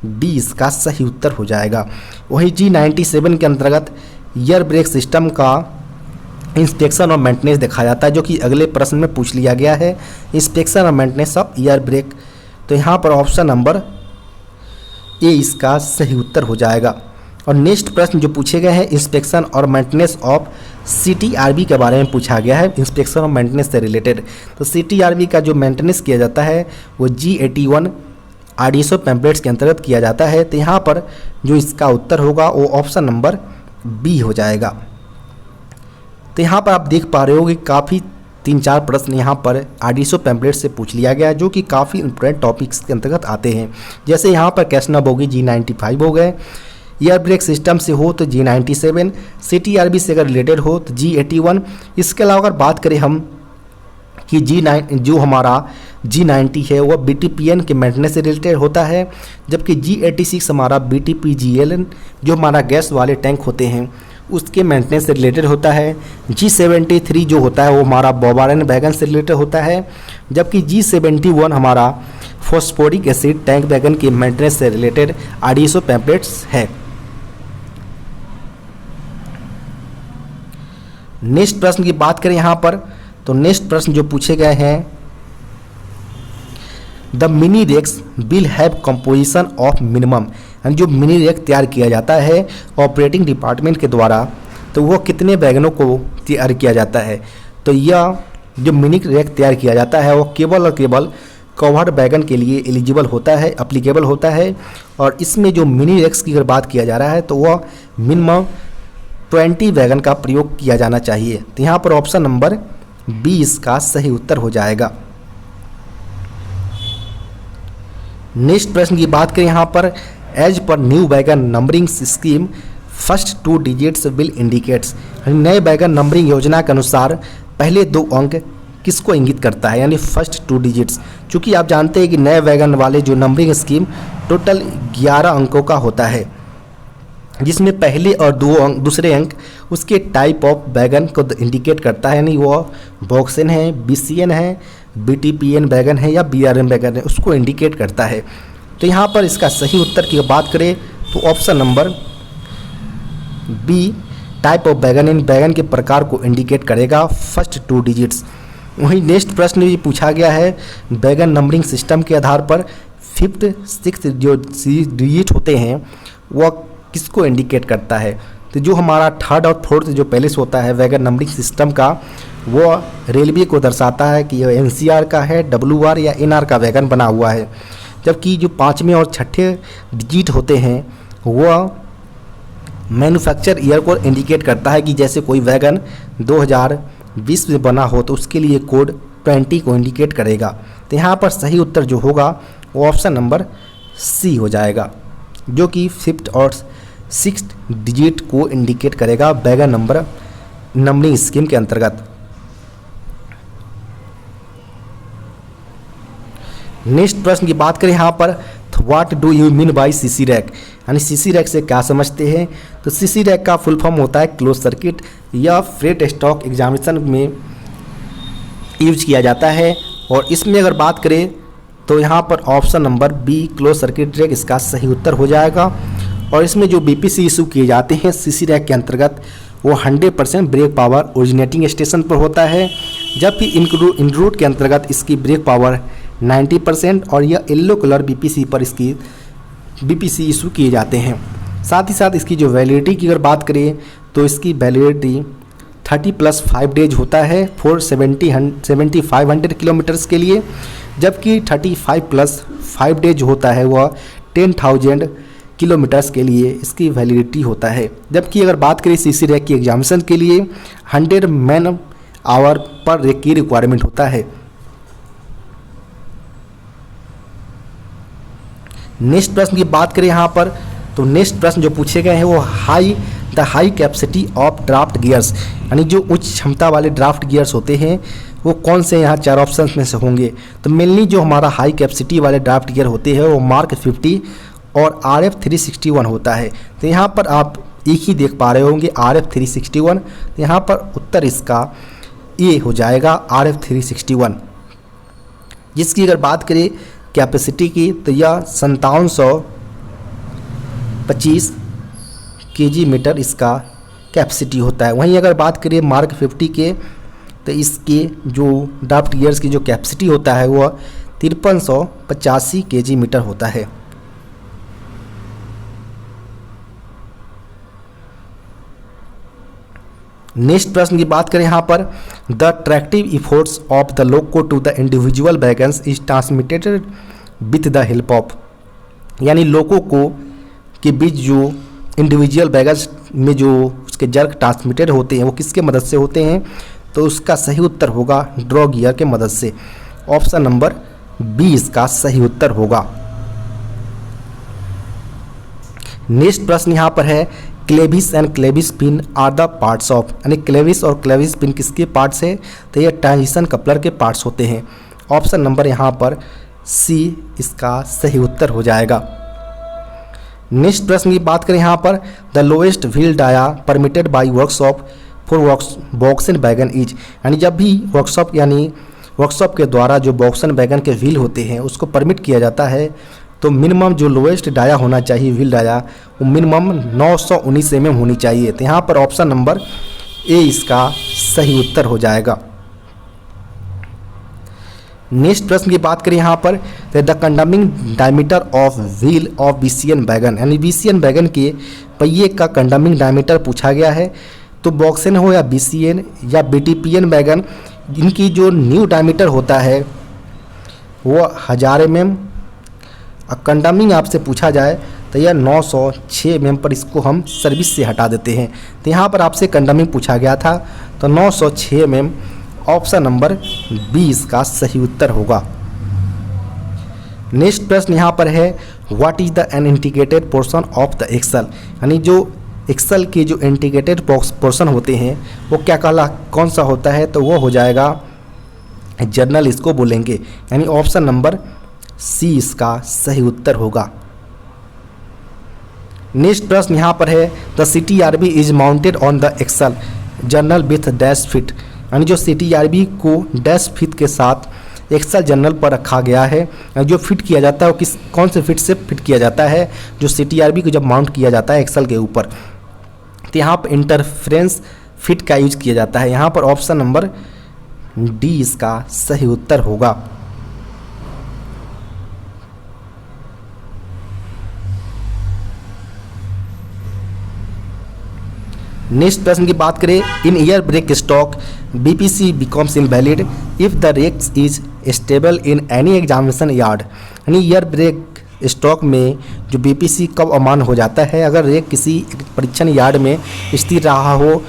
डी इसका सही उत्तर हो जाएगा। वही G97 के अंतर्गत एयर ब्रेक सिस्टम का इंस्पेक्शन और मेंटेनेंस देखा जाता है, जो कि अगले प्रश्न में पूछ लिया गया है, इंस्पेक्शन और मेंटेनेंस ऑफ एयर ब्रेक। तो यहाँ पर ऑप्शन नंबर ए इसका सही उत्तर हो जाएगा। और नेक्स्ट प्रश्न जो पूछे गए हैं, इंस्पेक्शन और मेंटेनेंस ऑफ CTRB के बारे में पूछा गया है, इंस्पेक्शन और मेंटेनेंस से रिलेटेड। तो CTRB का जो मेंटेनेंस किया जाता है वो G81 आरडीएसओ पैम्पलेट्स के अंतर्गत किया जाता है। तो यहाँ पर जो इसका उत्तर होगा वो ऑप्शन नंबर बी हो जाएगा। तो यहाँ पर आप देख पा रहे हो कि काफ़ी 3-4 प्रश्न यहाँ पर आरडीएसओ पैम्पलेट से पूछ लिया गया है, जो कि काफ़ी इंपॉर्टेंट टॉपिक्स के अंतर्गत आते हैं। जैसे यहाँ पर कैसना बोगी G95 हो गए, एयर ब्रेक सिस्टम से हो तो G97, CTRB से अगर रिलेटेड हो तो G81। इसके अलावा अगर बात करें हम कि जो हमारा G90 है वह BTPN के मेंटेनेंस से रिलेटेड होता है, जबकि G86 हमारा BTPGLN जो हमारा गैस वाले टैंक होते हैं उसके मेंटेनेंस से रिलेटेड होता है। G73 जो होता है वो हमारा बॉम्बार्डियर वैगन से रिलेटेड होता है, जबकि G71 हमारा फॉस्फोरिक एसिड टैंक वैगन के मेंटेनेंस से रिलेटेड आरडीएसओ पैम्पलेट्स है। नेक्स्ट प्रश्न की बात करें यहाँ पर तो नेक्स्ट प्रश्न जो पूछे गए हैं, the mini rakes will have composition of minimum. जो मिनी रेक तैयार किया जाता है ऑपरेटिंग डिपार्टमेंट के द्वारा तो वह कितने वैगनों को तैयार किया जाता है। तो यह जो मिनी रेक तैयार किया जाता है वो केवल और केवल कवर्ड वैगन के लिए एलिजिबल होता है, अप्लीकेबल होता है। और इसमें जो मिनी रेक्स की अगर बात किया जा रहा है तो वह मिनिमम 20 वैगन का प्रयोग किया जाना चाहिए। तो यहाँ पर ऑप्शन नंबर बी इसका सही उत्तर हो जाएगा। नेक्स्ट प्रश्न की बात करें यहाँ पर, as per new wagon numbering scheme first 2 digits will indicates. नए वैगन नंबरिंग योजना के अनुसार पहले 2 अंक किसको इंगित करता है, यानी फर्स्ट 2 डिजिट्स। चूँकि आप जानते हैं कि नए वैगन वाले जो नंबरिंग स्कीम टोटल 11 अंकों का होता है, जिसमें पहले और दूसरे अंक उसके टाइप ऑफ वैगन को इंडिकेट करता है, यानी वो बॉक्सन है, बीसीएन है, बीटीपीएन वैगन है या बीआरएम वैगन है, उसको इंडिकेट करता है। तो यहाँ पर इसका सही उत्तर की बात करें तो option number B type of wagon in wagon के प्रकार को इंडिकेट करेगा फर्स्ट 2 डिजिट्स। वहीं नेक्स्ट प्रश्न भी पूछा गया है, वैगन नंबरिंग सिस्टम के आधार पर 5th 6th जो डिजिट होते हैं वह किसको इंडिकेट करता है। तो जो हमारा 3rd और 4th जो पैलेस होता है वैगन नंबरिंग सिस्टम का, वो रेलवे को दर्शाता है कि यह एनसीआर का है, डब्ल्यूआर या एनआर का वैगन बना हुआ है। जबकि जो 5वें और 6ठे डिजिट होते हैं वह मैन्युफैक्चर ईयर को इंडिकेट करता है कि जैसे कोई वैगन 2020 में बना हो तो उसके लिए कोड 20 को इंडिकेट करेगा। तो यहाँ पर सही उत्तर जो होगा वो ऑप्शन नंबर सी हो जाएगा, जो कि 5th और 6th डिजिट को इंडिकेट करेगा वैगन नंबरिंग स्कीम के अंतर्गत। नेक्स्ट प्रश्न की बात करें यहाँ पर, what do you mean by CC rack, यानी सीसी रैक से क्या समझते हैं। तो सीसी रैक का फुल फॉर्म होता है क्लोज सर्किट या फ्रेट स्टॉक एग्जामिनेशन में यूज किया जाता है। और इसमें अगर बात करें तो यहाँ पर option number be close circuit rack इसका सही उत्तर हो जाएगा। और इसमें जो बीपीसी इशू किए जाते हैं सीसी रैक के अंतर्गत वो 100% ब्रेक पावर ओरिजिनेटिंग स्टेशन पर होता है, जबकि इनरूट के अंतर्गत इसकी ब्रेक पावर 90% और यह येलो कलर बीपीसी पर इसकी बीपीसी इशू किए जाते हैं। साथ ही साथ इसकी जो वैलिडिटी की अगर बात करें तो इसकी वैलिडिटी 30+5 डेज होता है फॉर 7500 किलोमीटर्स के लिए, जबकि 35+5 डेज होता है वह 10,000 किलोमीटर्स के लिए इसकी वैलिडिटी होता है। जबकि अगर बात करें सीसी रैक की एग्जामिनेशन के लिए 100 मैन आवर पर रैक की रिक्वायरमेंट होता है। नेक्स्ट प्रश्न की बात करें यहाँ पर तो नेक्स्ट प्रश्न जो पूछे गए हैं वो the high capacity of draft gears, यानी जो उच्च क्षमता वाले ड्राफ्ट गियर्स होते हैं वो कौन से यहाँ 4 ऑप्शन में से होंगे। तो मेनली जो हमारा हाई कैपेसिटी वाले ड्राफ्ट गियर होते हैं वो मार्क 50 और RF 361 होता है। तो यहाँ पर आप एक ही देख पा रहे होंगे RF 361, तो यहाँ पर उत्तर इसका ए हो जाएगा RF 361। जिसकी अगर बात करें कैपेसिटी की तो यह 5725 kg मीटर इसका कैपेसिटी होता है। वहीं अगर बात करें मार्क 50 के तो इसके जो ड्राफ्ट गियर्स की जो कैपेसिटी होता है वह 5385 kg मीटर होता है। नेक्स्ट प्रश्न की बात करें यहाँ पर, the tractive efforts of the loco to the individual wagons is transmitted with the help of, यानी लोको को के बीच जो इंडिविजुअल वैगन्स में जो उसके जर्क ट्रांसमिटेड होते हैं वो किसके मदद से होते हैं। तो उसका सही उत्तर होगा ड्रॉ गियर के मदद से। ऑप्शन नंबर बी इसका सही उत्तर होगा। नेक्स्ट प्रश्न यहाँ पर है, clevis and clevis pin are the parts of, यानी क्लेविस और क्लेविस पिन किसके पार्ट्स है। तो ये ट्रांजिशन कपलर के पार्ट्स होते हैं। ऑप्शन नंबर यहाँ पर सी इसका सही उत्तर हो जाएगा। नेक्स्ट प्रश्न की बात करें यहाँ पर, the lowest wheel dia permitted by workshop for BOXN wagon is, यानी जब भी वर्कशॉप के द्वारा जो बॉक्सन वैगन के व्हील होते हैं उसको परमिट किया जाता है तो मिनिमम जो लोएस्ट डाया होना चाहिए व्हील डाया वो मिनिमम 919 mm होनी चाहिए। तो यहाँ पर ऑप्शन नंबर ए इसका सही उत्तर हो जाएगा। नेक्स्ट प्रश्न की बात करें यहाँ पर, the कंडमिंग diameter of wheel of BCN wagon, यानी बीसीएन वैगन के पहिए का कंडमिंग डायमीटर पूछा गया है। तो बॉक्सन हो या बीसीएन या बीटीपीएन वैगन, इनकी जो न्यू डायमीटर होता है वो 1000 mm, कंडमिंग आपसे पूछा जाए तो यह 906 mm पर इसको हम सर्विस से हटा देते हैं। तो यहाँ पर आपसे कंडमिंग पूछा गया था तो 906 mm ऑप्शन नंबर बी इसका सही उत्तर होगा। नेक्स्ट प्रश्न यहाँ पर है, what is the an integrated portion of the axle, यानी जो एक्सल के जो इंटीग्रेटेड पोर्शन होते हैं वो क्या कौन सा होता है। तो वो हो जाएगा जर्नल इसको बोलेंगे, यानी ऑप्शन नंबर सी इसका सही उत्तर होगा। नेक्स्ट प्रश्न यहाँ पर है, the CTRB is mounted on the axle journal with dash fit, यानी जो CTRB को डैश फिट के साथ एक्सल जर्नल पर रखा गया है, जो फिट किया जाता है वो कौन से फिट से फिट किया जाता है, जो CTRB को जब माउंट किया जाता है एक्सल के ऊपर, तो यहाँ पर इंटरफ्रेंस फिट का यूज किया जाता है। यहाँ पर ऑप्शन नंबर डी इसका सही उत्तर होगा। नेक्स्ट प्रश्न की बात करें, in air brake stock BPC becomes invalid if the rate is stable in any examination yard, यानी ईयर ब्रेक स्टॉक में जो BPC कब अमान्य हो जाता है, अगर रेक किसी परीक्षण यार्ड में स्थिर रहा हो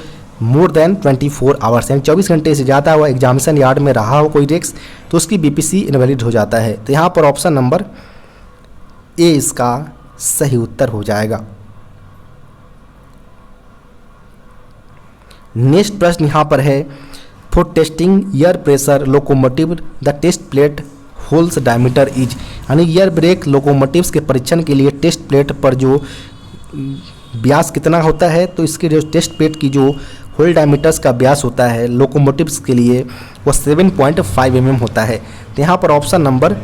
मोर देन 24 आवर्स, यानी 24 घंटे से ज़्यादा हुआ एग्जामिनेशन यार्ड में रहा हो कोई रेक्स, तो उसकी BPC इनवैलिड हो जाता है। तो यहाँ पर ऑप्शन नंबर ए इसका सही उत्तर हो जाएगा। नेक्स्ट प्रश्न यहाँ पर है, for testing air pressure locomotive the test plate holes diameter is, यानी एयर ब्रेक लोकोमोटिव्स के परीक्षण के लिए टेस्ट प्लेट पर जो व्यास कितना होता है, तो इसके जो टेस्ट प्लेट की जो होल डायमीटर्स का व्यास होता है लोकोमोटिव्स के लिए वो 7.5 mm होता है। तो यहाँ पर ऑप्शन नंबर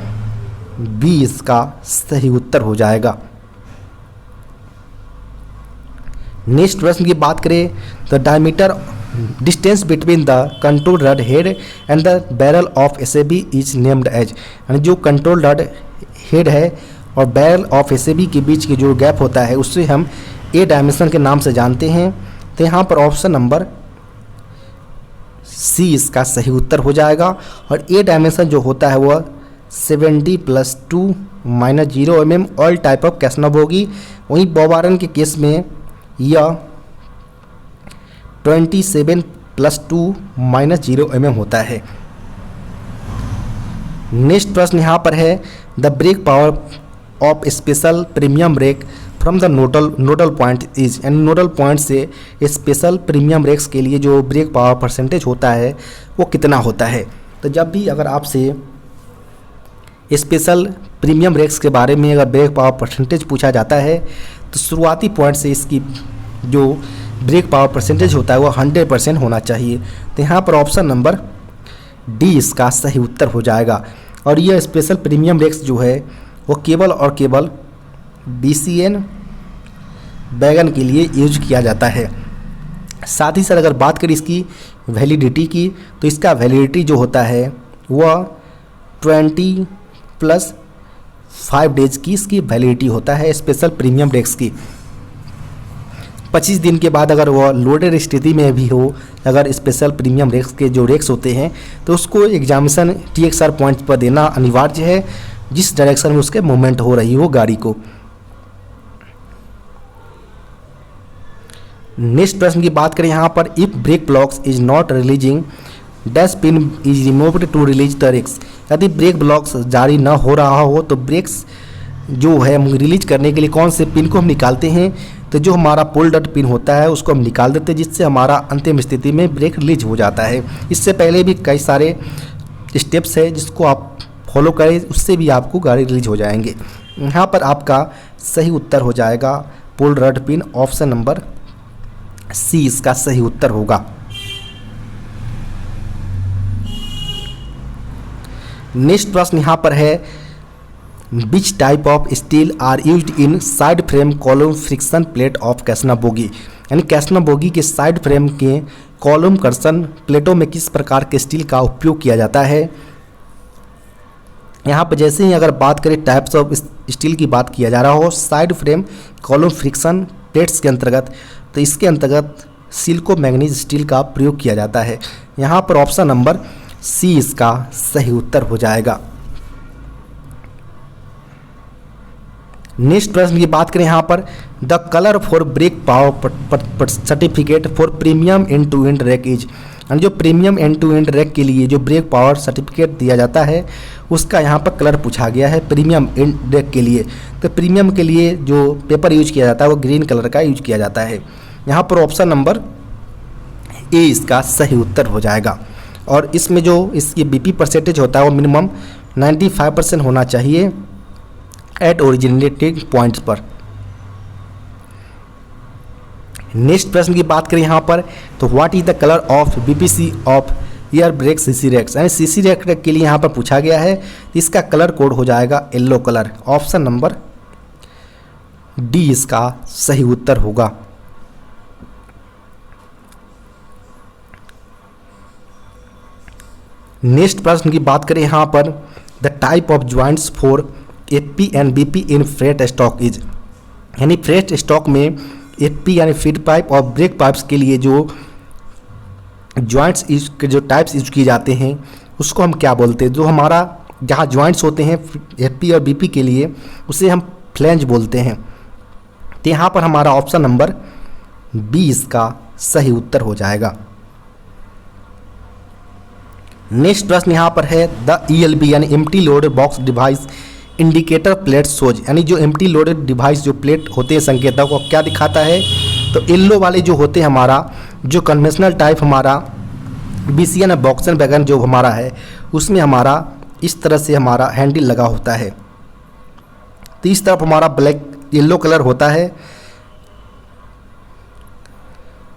बी इसका सही उत्तर हो जाएगा। नेक्स्ट प्रश्न की बात करें, the diameter distance between the control rod head and the barrel of SAB is named as, यानी जो कंट्रोल रड हेड है और बैरल ऑफ SAB के बीच की जो गैप होता है उससे हम ए डायमेंशन के नाम से जानते हैं। तो यहाँ पर ऑप्शन नंबर सी इसका सही उत्तर हो जाएगा। और ए डायमेंशन जो होता है वह 70 + 2 - 0 mm ऑल टाइप ऑफ कैसनब होगी। वहीं बॉब के केस में यह 27 + 2 - 0 mm होता है। नेक्स्ट प्रश्न यहाँ पर है, the brake power of special premium brake from the nodal point is, यानी नोडल पॉइंट से स्पेशल प्रीमियम ब्रेक्स के लिए जो ब्रेक पावर परसेंटेज होता है वो कितना होता है। तो जब भी अगर आपसे स्पेशल प्रीमियम ब्रेक्स के बारे में अगर ब्रेक पावर परसेंटेज पूछा जाता है तो शुरुआती पॉइंट से इसकी जो ब्रेक पावर परसेंटेज होता है वो 100% होना चाहिए। तो यहाँ पर ऑप्शन नंबर डी इसका सही उत्तर हो जाएगा। और यह स्पेशल प्रीमियम ब्रेक्स जो है वो केवल और केवल BCN वैगन के लिए यूज किया जाता है। साथ ही साथ अगर बात करें इसकी वैलिडिटी की, तो इसका वैलिडिटी जो होता है वह 20 + 5 डेज की इसकी वैलिडिटी होता है स्पेशल प्रीमियम ब्रेक्स की। 25 दिन के बाद अगर वह लोडेड स्थिति में भी हो, अगर स्पेशल प्रीमियम रेक्स के जो रेक्स होते हैं तो उसको एग्जामिनेशन TXR पॉइंट पर देना अनिवार्य है, जिस डायरेक्शन में उसके मूवमेंट हो रही हो गाड़ी को। नेक्स्ट प्रश्न की बात करें यहाँ पर, if brake blocks is not releasing dash pin is removed to release the rakes, यदि ब्रेक ब्लॉक्स जारी न हो रहा हो तो ब्रेक्स जो है रिलीज करने के लिए कौन से पिन को हम निकालते हैं, तो जो हमारा पुल डट पिन होता है उसको हम निकाल देते हैं, जिससे हमारा अंतिम स्थिति में ब्रेक रिलीज हो जाता है। इससे पहले भी कई सारे स्टेप्स है जिसको आप फॉलो करें, उससे भी आपको गाड़ी रिलीज हो जाएंगे। यहाँ पर आपका सही उत्तर हो जाएगा pull rod pin, option number C इसका सही उत्तर होगा। नेक्स्ट प्रश्न यहाँ पर है, which type of steel are used in side frame column friction plate of casnub bogie, यानी कैसना बोगी के साइड फ्रेम के कॉलम कर्षण प्लेटों में किस प्रकार के स्टील का उपयोग किया जाता है। यहाँ पर जैसे ही अगर बात करें टाइप्स ऑफ स्टील की बात किया जा रहा हो side frame column friction plates के अंतर्गत, तो इसके अंतर्गत सिल्को मैग्नीज स्टील का प्रयोग किया जाता है। यहाँ पर ऑप्शन नंबर सी इसका सही उत्तर हो जाएगा। नेक्स्ट प्रश्न की बात करें यहाँ पर, the colour for brake power certificate for premium end to end rake is, यानी जो premium end to end rake के लिए जो ब्रेक पावर सर्टिफिकेट दिया जाता है उसका यहाँ पर कलर पूछा गया है प्रीमियम एंड रैक के लिए। तो प्रीमियम के लिए जो पेपर यूज किया जाता है वो ग्रीन कलर का यूज किया जाता है। यहाँ पर ऑप्शन नंबर ए इसका सही उत्तर हो जाएगा। और इसमें जो इसकी बीपी परसेंटेज होता है वो मिनिमम 95% होना चाहिए एट ओरिजिनेटिंग पॉइंट्स पर। नेक्स्ट प्रश्न की बात करें यहाँ पर, तो what is the colour of BPC of air brake CC rakes, यानी सीसी रैक के लिए यहाँ पर पूछा गया है। इसका कलर कोड हो जाएगा yellow colour. Option number D इसका सही उत्तर होगा। नेक्स्ट प्रश्न की बात करें यहाँ पर, the type of joints for FP and BP in freight stock is, यानी फ्रेट स्टॉक में एफपी यानी फीड पाइप और ब्रेक पाइप्स के लिए जो ज्वाइंट्स जो टाइप्स यूज किए जाते हैं उसको हम क्या बोलते हैं। जो हमारा जहाँ ज्वाइंट्स होते हैं एफपी और बीपी के लिए उसे हम फ्लैंज बोलते हैं। तो यहाँ पर हमारा ऑप्शन नंबर बी इसका सही उत्तर हो जाएगा। नेक्स्ट प्रश्न यहाँ पर है, द ईएलबी यानी empty loaded box device indicator plate shows, यानी जो एम्प्टी लोडेड डिवाइस जो प्लेट होते हैं संकेतक को क्या दिखाता है। तो येलो वाले जो होते हैं हमारा जो कन्वेंशनल टाइप हमारा बीसीएन बॉक्स एंड वैगन जो हमारा है उसमें हमारा इस तरह से हमारा हैंडल लगा होता है। तो इस तरफ हमारा ब्लैक येलो कलर होता है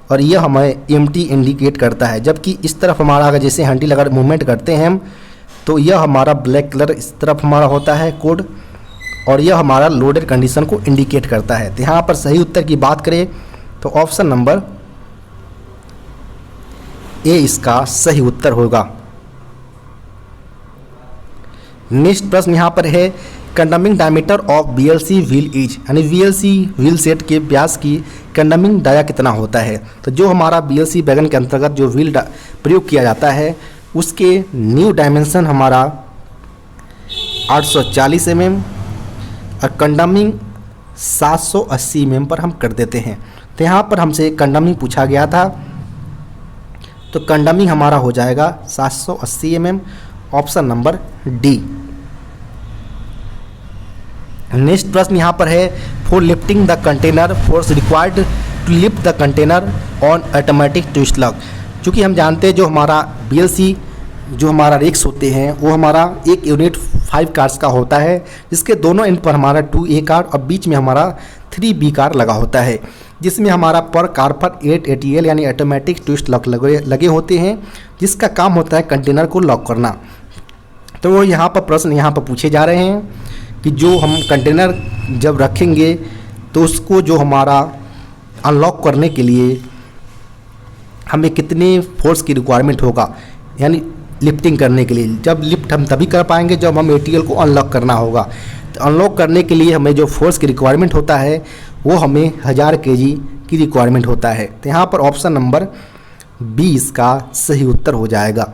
और यह हमें एम्प्टी इंडिकेट करता है, जबकि इस तरफ हमारा अगर जैसे हैंडल अगर मूवमेंट करते हैं हम तो यह हमारा ब्लैक कलर इस तरफ हमारा होता है कोड, और यह हमारा लोडेड कंडीशन को इंडिकेट करता है। तो यहाँ पर सही उत्तर की बात करें तो ऑप्शन नंबर ए इसका सही उत्तर होगा। नेक्स्ट प्रश्न यहाँ पर है, कंडमिंग diameter of BLC wheel is, यानी बीएलसी व्हील सेट के व्यास की कंडमिंग डाया कितना होता है। तो जो हमारा बीएलसी वैगन के अंतर्गत जो व्हील प्रयोग किया जाता है उसके न्यू डायमेंशन हमारा 840 mm और कंडमिंग 780 mm पर हम कर देते हैं। तो यहाँ पर हमसे कंडमिंग पूछा गया था, तो कंडमिंग हमारा हो जाएगा 780 mm, option number D. Next प्रश्न यहाँ पर है, for lifting the container force required to lift the container on automatic twist lock. चूँकि हम जानते हैं जो हमारा बीएलसी जो हमारा रेक्स होते हैं वो हमारा एक यूनिट 5 कार्स का होता है, जिसके दोनों एंड पर हमारा 2A कार और बीच में हमारा 3B कार लगा होता है, जिसमें हमारा पर कार पर 8 ATL यानी ऑटोमेटिक ट्विस्ट लॉक लगे होते हैं, जिसका काम होता है कंटेनर को लॉक करना। तो वो यहाँ पर प्रश्न यहाँ पर पूछे जा रहे हैं कि जो हम कंटेनर जब रखेंगे तो उसको जो हमारा अनलॉक करने के लिए हमें कितने फोर्स की रिक्वायरमेंट होगा, यानी लिफ्टिंग करने के लिए। जब लिफ्ट हम तभी कर पाएंगे जब हम ATL को अनलॉक करना होगा। तो अनलॉक करने के लिए हमें जो फोर्स की रिक्वायरमेंट होता है वो हमें 1000 kg की रिक्वायरमेंट होता है। तो यहाँ पर ऑप्शन नंबर बी इसका सही उत्तर हो जाएगा।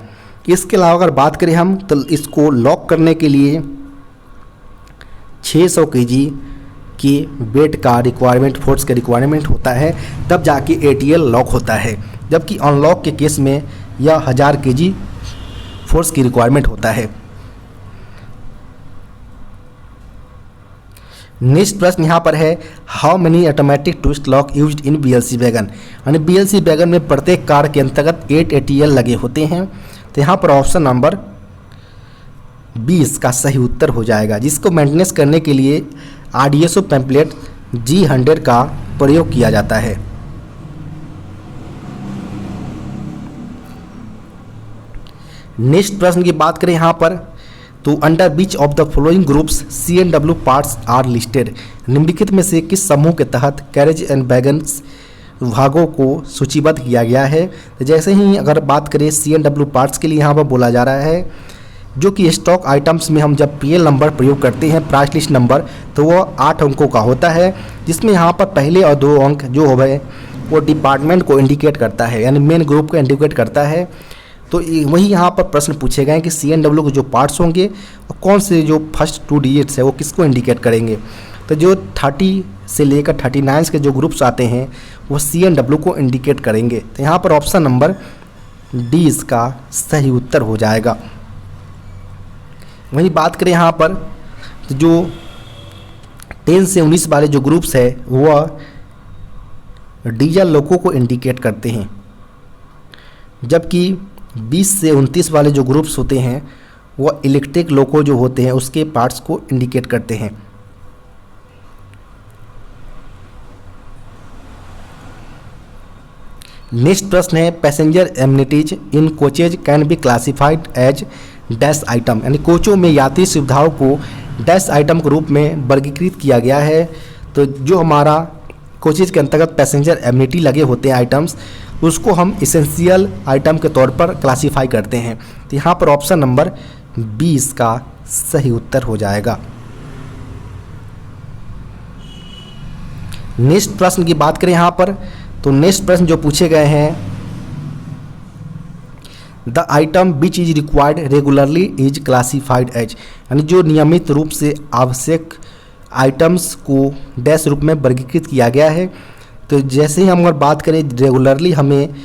इसके अलावा अगर बात करें हम तो इसको लॉक करने के लिए 600 kg की वेट का रिक्वायरमेंट फोर्स का रिक्वायरमेंट होता है, तब जाके ATL लॉक होता है, जबकि अनलॉक के केस में यह 1000 kg फोर्स की रिक्वायरमेंट होता है। नेक्स्ट प्रश्न यहाँ पर है, how many automatic twist lock used in BLC wagon, यानी बीएलसी वैगन में प्रत्येक कार के अंतर्गत 8 ATL लगे होते हैं। तो यहाँ पर ऑप्शन नंबर बी इसका सही उत्तर हो जाएगा, जिसको मेंटेनेंस करने के लिए RDSO पैम्पलेट G100 का प्रयोग किया जाता है। नेक्स्ट प्रश्न की बात करें यहाँ पर तो under which of the following groups CNW parts are listed, निम्नलिखित में से किस समूह के तहत कैरेज एंड वैगन्स भागों को सूचीबद्ध किया गया है। तो जैसे ही अगर बात करें CNW पार्ट्स के लिए यहाँ पर बोला जा रहा है जो कि स्टॉक आइटम्स में हम जब PL नंबर प्रयोग करते हैं प्राइस लिस्ट नंबर तो वो 8 अंकों का होता है, जिसमें यहाँ पर पहले और 2 अंक जो हो गए वो डिपार्टमेंट को इंडिकेट करता है, यानी मेन ग्रुप को इंडिकेट करता है। तो वही यहाँ पर प्रश्न पूछे गए कि CNW के जो पार्ट्स होंगे और कौन से जो फर्स्ट 2 डिजिट्स है वो किसको इंडिकेट करेंगे। तो जो 30 से लेकर 39 के जो ग्रुप्स आते हैं वो CNW को इंडिकेट करेंगे। तो यहाँ पर ऑप्शन नंबर डी इसका सही उत्तर हो जाएगा। वही बात करें यहाँ पर तो जो 10 से 19 वाले जो ग्रुप्स है वह डीजल लोको को इंडिकेट करते हैं, जबकि 20 से 29 वाले जो ग्रुप्स होते हैं वो इलेक्ट्रिक लोको जो होते हैं उसके पार्ट्स को इंडिकेट करते हैं। नेक्स्ट प्रश्न है passenger amenities in coaches can be classified as dash item, यानी कोचों में यात्री सुविधाओं को डैश आइटम के रूप में वर्गीकृत किया गया है। तो जो हमारा कोचेज के अंतर्गत पैसेंजर एमिनिटी लगे होते हैं आइटम्स, उसको हम इसेंशियल आइटम के तौर पर क्लासीफाई करते हैं। तो यहाँ पर ऑप्शन नंबर 20 का सही उत्तर हो जाएगा। नेक्स्ट प्रश्न की बात करें यहाँ पर, तो नेक्स्ट प्रश्न जो पूछे गए हैं, the item which is required regularly is classified as, यानी जो नियमित रूप से आवश्यक आइटम्स को डैश रूप में वर्गीकृत किया गया है। तो जैसे ही हम अगर बात करें रेगुलरली हमें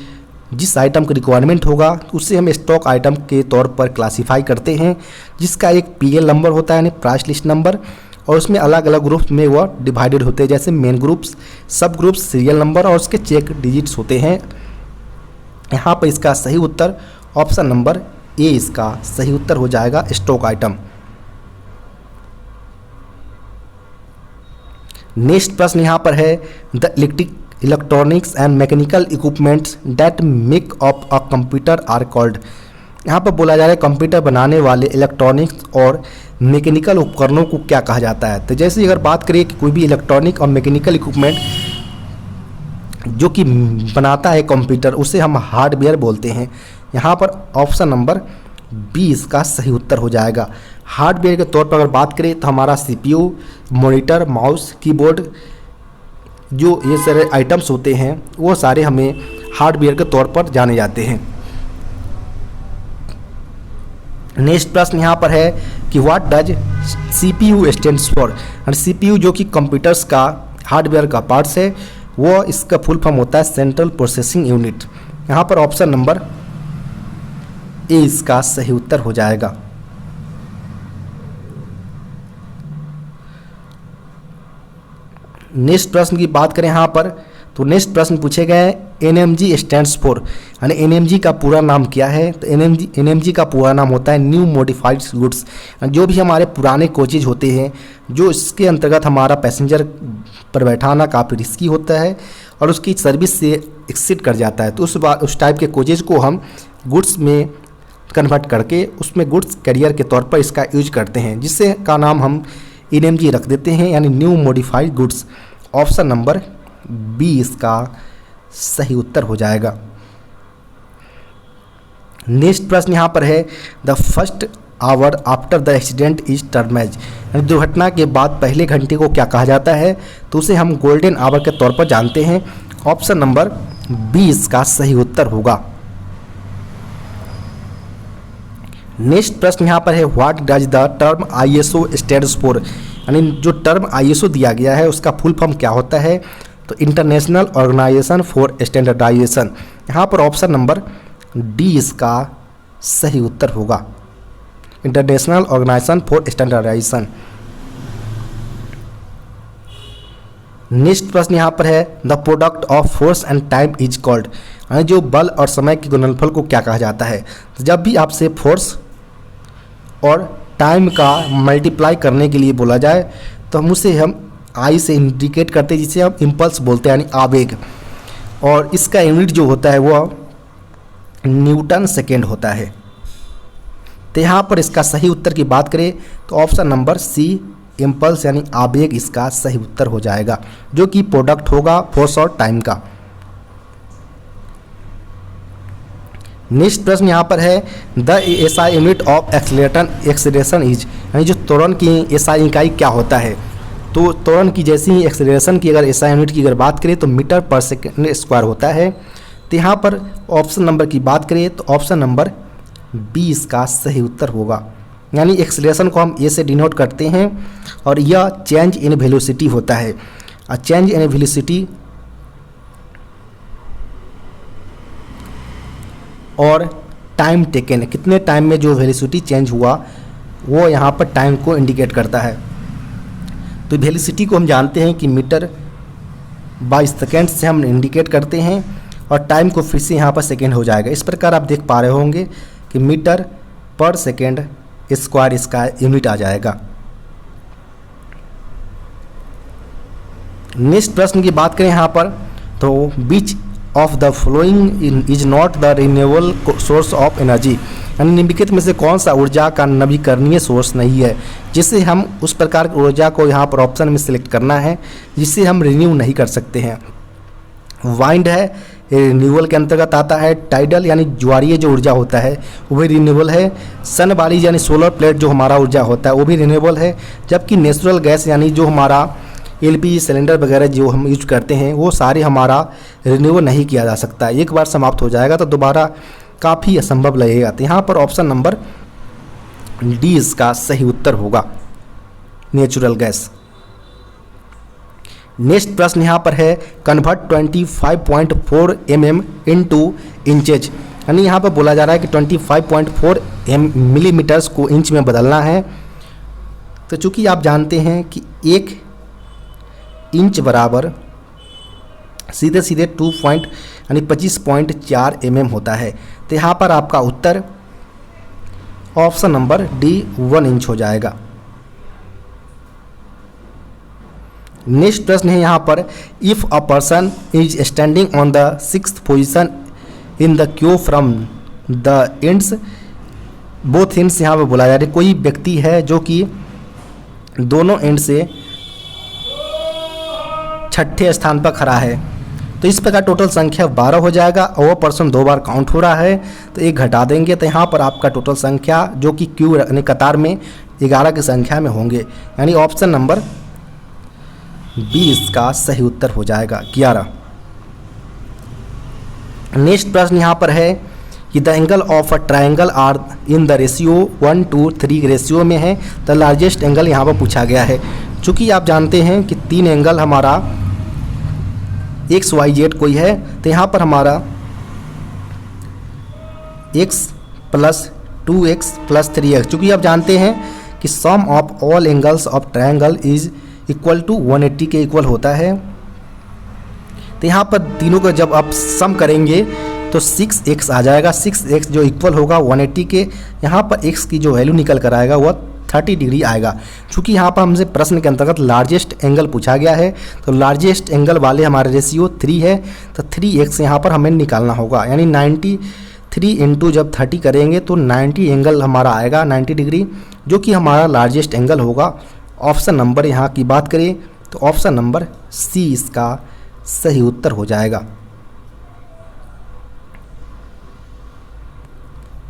जिस आइटम की रिक्वायरमेंट होगा उससे हम स्टॉक आइटम के तौर पर क्लासीफाई करते हैं, जिसका एक पीएल नंबर होता है यानी प्राइस लिस्ट नंबर, और उसमें अलग अलग ग्रुप्स में वह डिवाइडेड होते हैं, जैसे मेन ग्रुप्स, सब ग्रुप्स, सीरियल नंबर और उसके चेक डिजिट्स होते हैं। यहाँ पर इसका सही उत्तर ऑप्शन नंबर ए इसका सही उत्तर हो जाएगा, स्टॉक आइटम। नेक्स्ट प्रश्न यहाँ पर है the electronics and mechanical equipments that make up a computer are called. यहाँ पर बोला जा रहा है कंप्यूटर बनाने वाले इलेक्ट्रॉनिक्स और मैकेनिकल उपकरणों को क्या कहा जाता है। तो जैसे अगर बात करें कि कोई भी इलेक्ट्रॉनिक और मैकेनिकल इक्विपमेंट जो कि बनाता है कंप्यूटर, उसे हम हार्डवेयर बोलते हैं। यहाँ पर ऑप्शन नंबर 20 का सही उत्तर हो जाएगा। हार्डवेयर के तौर पर अगर बात करें तो हमारा सीपीयू, मॉनिटर, माउस, कीबोर्ड, जो ये सारे आइटम्स होते हैं वो सारे हमें हार्डवेयर के तौर पर जाने जाते हैं। नेक्स्ट प्रश्न यहाँ पर है कि what does CPU stands for, और सीपीयू जो कि कंप्यूटर्स का हार्डवेयर का पार्ट्स है, वो इसका फुल फॉर्म होता है सेंट्रल प्रोसेसिंग यूनिट। यहाँ पर ऑप्शन नंबर ए इसका सही उत्तर हो जाएगा। नेक्स्ट प्रश्न की बात करें यहाँ पर, तो नेक्स्ट प्रश्न पूछे गए एनएमजी स्टैंड्स फॉर, यानी एनएमजी का पूरा नाम क्या है। तो एनएमजी का पूरा नाम होता है न्यू मॉडिफाइड गुड्स। जो भी हमारे पुराने कोचेज होते हैं जो इसके अंतर्गत हमारा पैसेंजर पर बैठाना काफ़ी रिस्की होता है और उसकी सर्विस से एक्सीड कर जाता है, तो उस टाइप के कोचेज को हम गुड्स में कन्वर्ट करके उसमें गुड्स कैरियर के तौर पर इसका यूज करते हैं, जिससे का नाम हम एनएमजी रख देते हैं, यानी new modified goods. Option number 20 का सही उत्तर हो जाएगा। नेक्स्ट प्रश्न यहाँ पर है the first hour after the accident is termed as, यानी दुर्घटना के बाद पहले घंटे को क्या कहा जाता है, तो उसे हम गोल्डन आवर के तौर पर जानते हैं। ऑप्शन नंबर 20 का सही उत्तर होगा। नेक्स्ट प्रश्न यहाँ पर है what does the term ISO stands for, यानी जो टर्म आईएसओ दिया गया है उसका फुल फॉर्म क्या होता है, तो इंटरनेशनल ऑर्गेनाइजेशन फॉर स्टैंडर्डाइजेशन। यहाँ पर ऑप्शन नंबर डी इसका सही उत्तर होगा, international organization for standardization. Next प्रश्न यहाँ पर है the product of force and time is called, यानी जो बल और समय के गुणनफल को क्या कहा जाता है। तो जब भी आपसे फोर्स और टाइम का मल्टीप्लाई करने के लिए बोला जाए तो हम उसे हम आई से इंडिकेट करते हैं, जिसे हम इम्पल्स बोलते हैं, यानी आवेग, और इसका यूनिट जो होता है वो न्यूटन सेकेंड होता है। तो यहाँ पर इसका सही उत्तर की बात करें तो ऑप्शन नंबर सी इम्पल्स यानी आवेग इसका सही उत्तर हो जाएगा, जो कि प्रोडक्ट होगा फोर्स और टाइम का। नेक्स्ट प्रश्न यहाँ पर है the SI unit of acceleration is, यानी जो त्वरण की एसआई इकाई क्या होता है। तो त्वरण की जैसी ही एक्सेलरेशन की अगर एसआई यूनिट की अगर बात करें तो मीटर पर सेकेंड स्क्वायर होता है। तो यहाँ पर ऑप्शन नंबर की बात करें तो ऑप्शन नंबर 20 का सही उत्तर होगा, यानी एक्सेलरेशन को हम ए से डिनोट करते हैं और यह चेंज इन वेलोसिटी होता है। और चेंज इन वेलोसिटी और टाइम टेकन, कितने टाइम में जो वेलोसिटी चेंज हुआ वो यहाँ पर टाइम को इंडिकेट करता है। तो वेलोसिटी को हम जानते हैं कि मीटर बाय सेकेंड से हम इंडिकेट करते हैं और टाइम को फिर से यहाँ पर सेकेंड हो जाएगा। इस प्रकार आप देख पा रहे होंगे कि मीटर पर सेकेंड स्क्वायर इसका यूनिट आ जाएगा। नेक्स्ट प्रश्न की बात करें यहाँ पर, तो विच of the following is not the renewable source of energy, यानी निम्नलिखित में से कौन सा ऊर्जा का नवीकरणीय सोर्स नहीं है, जिससे हम उस प्रकार की ऊर्जा को यहाँ पर ऑप्शन में सिलेक्ट करना है जिससे हम रिन्यू नहीं कर सकते हैं। वाइंड है, रिन्यूएबल के अंतर्गत आता है। टाइडल यानी ज्वारीय जो ऊर्जा होता है वो भी रिन्यूएबल है। सन वाली यानी सोलर प्लेट जो हमारा ऊर्जा होता है वो भी रिन्यूएबल है। जबकि नेचुरल गैस यानी जो हमारा एलपीजी सिलेंडर वगैरह जो हम यूज करते हैं वो सारे हमारा रिन्यूएबल नहीं किया जा सकता। एक बार समाप्त हो जाएगा तो दोबारा काफ़ी असंभव लगेगा। तो यहाँ पर ऑप्शन नंबर डी इसका सही उत्तर होगा, नेचुरल गैस। नेक्स्ट प्रश्न यहाँ पर है, कन्वर्ट 25.4 mm इनटू इंचेज, यानी यहाँ पर बोला जा रहा है कि 25.4 मिलीमीटर्स को इंच में बदलना है। तो चूंकि आप जानते हैं कि 1 इंच बराबर सीधे सीधे 25.4 mm होता है। तो यहाँ पर आपका उत्तर ऑप्शन नंबर डी 1 इंच हो जाएगा। नेक्स्ट प्रश्न है यहाँ पर, if a person is standing on the 6th position in the Q from the ends both ends, यहाँ पर बोला जा रहा है कोई व्यक्ति है जो कि दोनों एंड से छठे स्थान पर खड़ा है, तो इस प्रकार टोटल संख्या 12 हो जाएगा और वो पर्सन 2 बार काउंट हो रहा है तो 1 घटा देंगे। तो यहाँ पर आपका टोटल संख्या जो कि क्यू यानी कतार में 11 की संख्या में होंगे, यानी ऑप्शन नंबर बी इसका सही उत्तर हो जाएगा, 11। नेक्स्ट प्रश्न यहाँ पर है कि the angle of a triangle are in the ratio 1:3 ratio में है, द लार्जेस्ट एंगल यहाँ पर पूछा गया है। चूँकि आप जानते हैं कि 3 एंगल हमारा XYZ कोई है, तो यहाँ पर हमारा x + 2x + 3x, चूँकि आप जानते हैं कि sum of all angles of triangle is equal to 180 के इक्वल होता है। तो यहाँ पर तीनों का जब आप सम करेंगे तो 6x आ जाएगा। 6x जो इक्वल होगा 180 के, यहाँ पर x की जो वैल्यू निकल कर आएगा वह 30 डिग्री आएगा। चूँकि यहाँ पर हमसे प्रश्न के अंतर्गत लार्जेस्ट एंगल पूछा गया है, तो लार्जेस्ट एंगल वाले हमारे रेशियो 3 है, तो 3x यहाँ पर हमें निकालना होगा, यानी 93 इंटू जब 30 करेंगे तो 90 एंगल हमारा आएगा, 90 डिग्री, जो कि हमारा लार्जेस्ट एंगल होगा। ऑप्शन नंबर यहाँ की बात करें तो ऑप्शन नंबर सी इसका सही उत्तर हो जाएगा।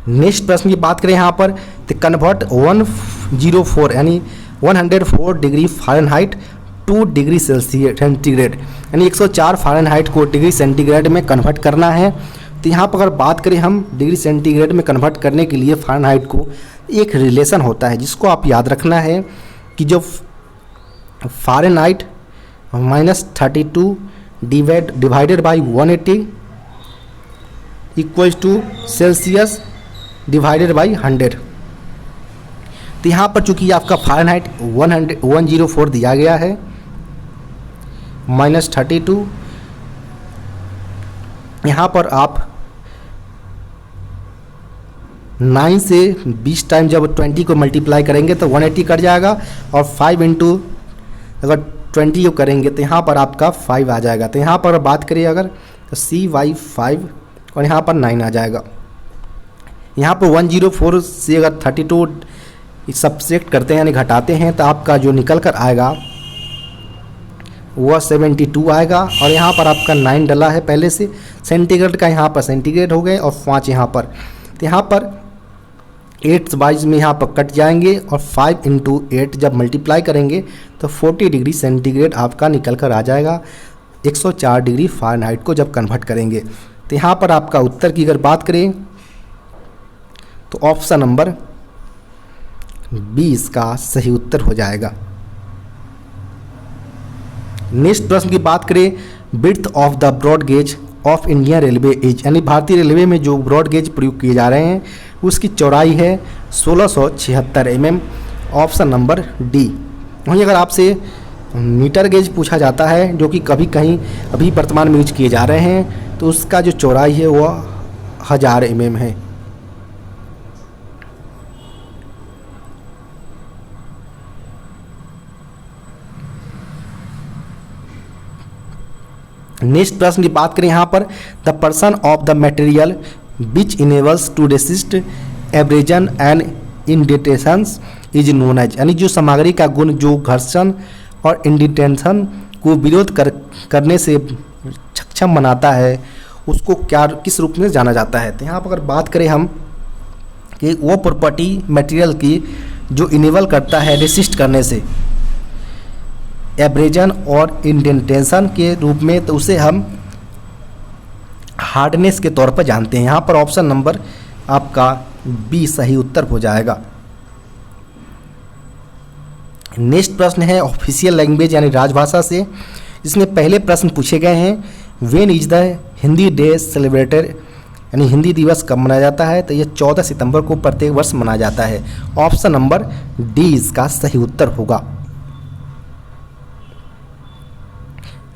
नेक्स्ट प्रश्न की बात करें यहाँ पर, तो कन्वर्ट 104 यानी 104 डिग्री फ़ारेनहाइट 2 डिग्री सेंटीग्रेड, यानी 104 फ़ारेनहाइट को डिग्री सेंटीग्रेड में कन्वर्ट करना है। तो यहाँ पर अगर बात करें हम डिग्री सेंटीग्रेड में कन्वर्ट करने के लिए फ़ारेनहाइट को, एक रिलेशन होता है जिसको आप याद रखना है कि जो fahrenheit -32 divided by 180 equals to celsius divided by 100। तो यहाँ पर चूंकि आपका फ़ारेनहाइट 104 दिया गया है, -32, यहाँ पर आप 9 से 20 टाइम जब 20 को मल्टीप्लाई करेंगे तो 180 कट जाएगा, और 5 इंटू अगर 20 को करेंगे तो यहाँ पर आपका 5 आ जाएगा। तो यहाँ पर बात करिए अगर तो CY5 और यहाँ पर 9 आ जाएगा। यहाँ पर 104 से अगर 32 सब्ट्रैक्ट करते हैं यानी घटाते हैं तो आपका जो निकल कर आएगा वह 72 आएगा, और यहाँ पर आपका 9 डला है पहले से, सेंटीग्रेड का यहाँ पर सेंटीग्रेड हो गए और 5 यहाँ पर, तो यहाँ पर 8 वाइज में यहाँ पर कट जाएंगे, और 5 इंटू 8 जब मल्टीप्लाई करेंगे तो 40 डिग्री सेंटीग्रेड आपका निकल कर आ जाएगा 104 डिग्री फ़ारेनहाइट को जब कन्वर्ट करेंगे। तो यहाँ पर आपका उत्तर की अगर बात करें तो ऑप्शन नंबर बी इसका सही उत्तर हो जाएगा। नेक्स्ट प्रश्न की बात करें, width of the broad gauge of Indian railway is, यानी भारतीय रेलवे में जो ब्रॉड गेज प्रयोग किए जा रहे हैं उसकी चौड़ाई है 1676 mm, ऑप्शन नंबर डी। वहीं अगर आपसे मीटर गेज पूछा जाता है जो कि कभी कहीं अभी वर्तमान में यूज किए जा रहे हैं, तो उसका जो चौड़ाई है वो 1000 mm है। नेक्स्ट प्रश्न की बात करें यहाँ पर, the person of the material which enables to resist abrasion and indentations is known as, यानी जो सामग्री का गुण जो घर्षण और इंडिटेंशन को विरोध करने से सक्षम बनाता है उसको क्या किस रूप में जाना जाता है। तो यहाँ पर अगर बात करें हम कि वो प्रॉपर्टी मटेरियल की जो इनेबल करता है रेसिस्ट करने से एब्रेजन और इंडेंटेशन के रूप में, तो उसे हम हार्डनेस के तौर पर जानते हैं। यहाँ पर ऑप्शन नंबर आपका बी सही उत्तर हो जाएगा। नेक्स्ट प्रश्न है ऑफिशियल लैंग्वेज यानी राजभाषा से। इसमें पहले प्रश्न पूछे गए हैं, when is the Hindi day celebrated, यानी हिंदी दिवस कब मनाया जाता है। तो ये 14 सितंबर को प्रत्येक वर्ष मनाया जाता है। ऑप्शन नंबर डी इसका सही उत्तर होगा।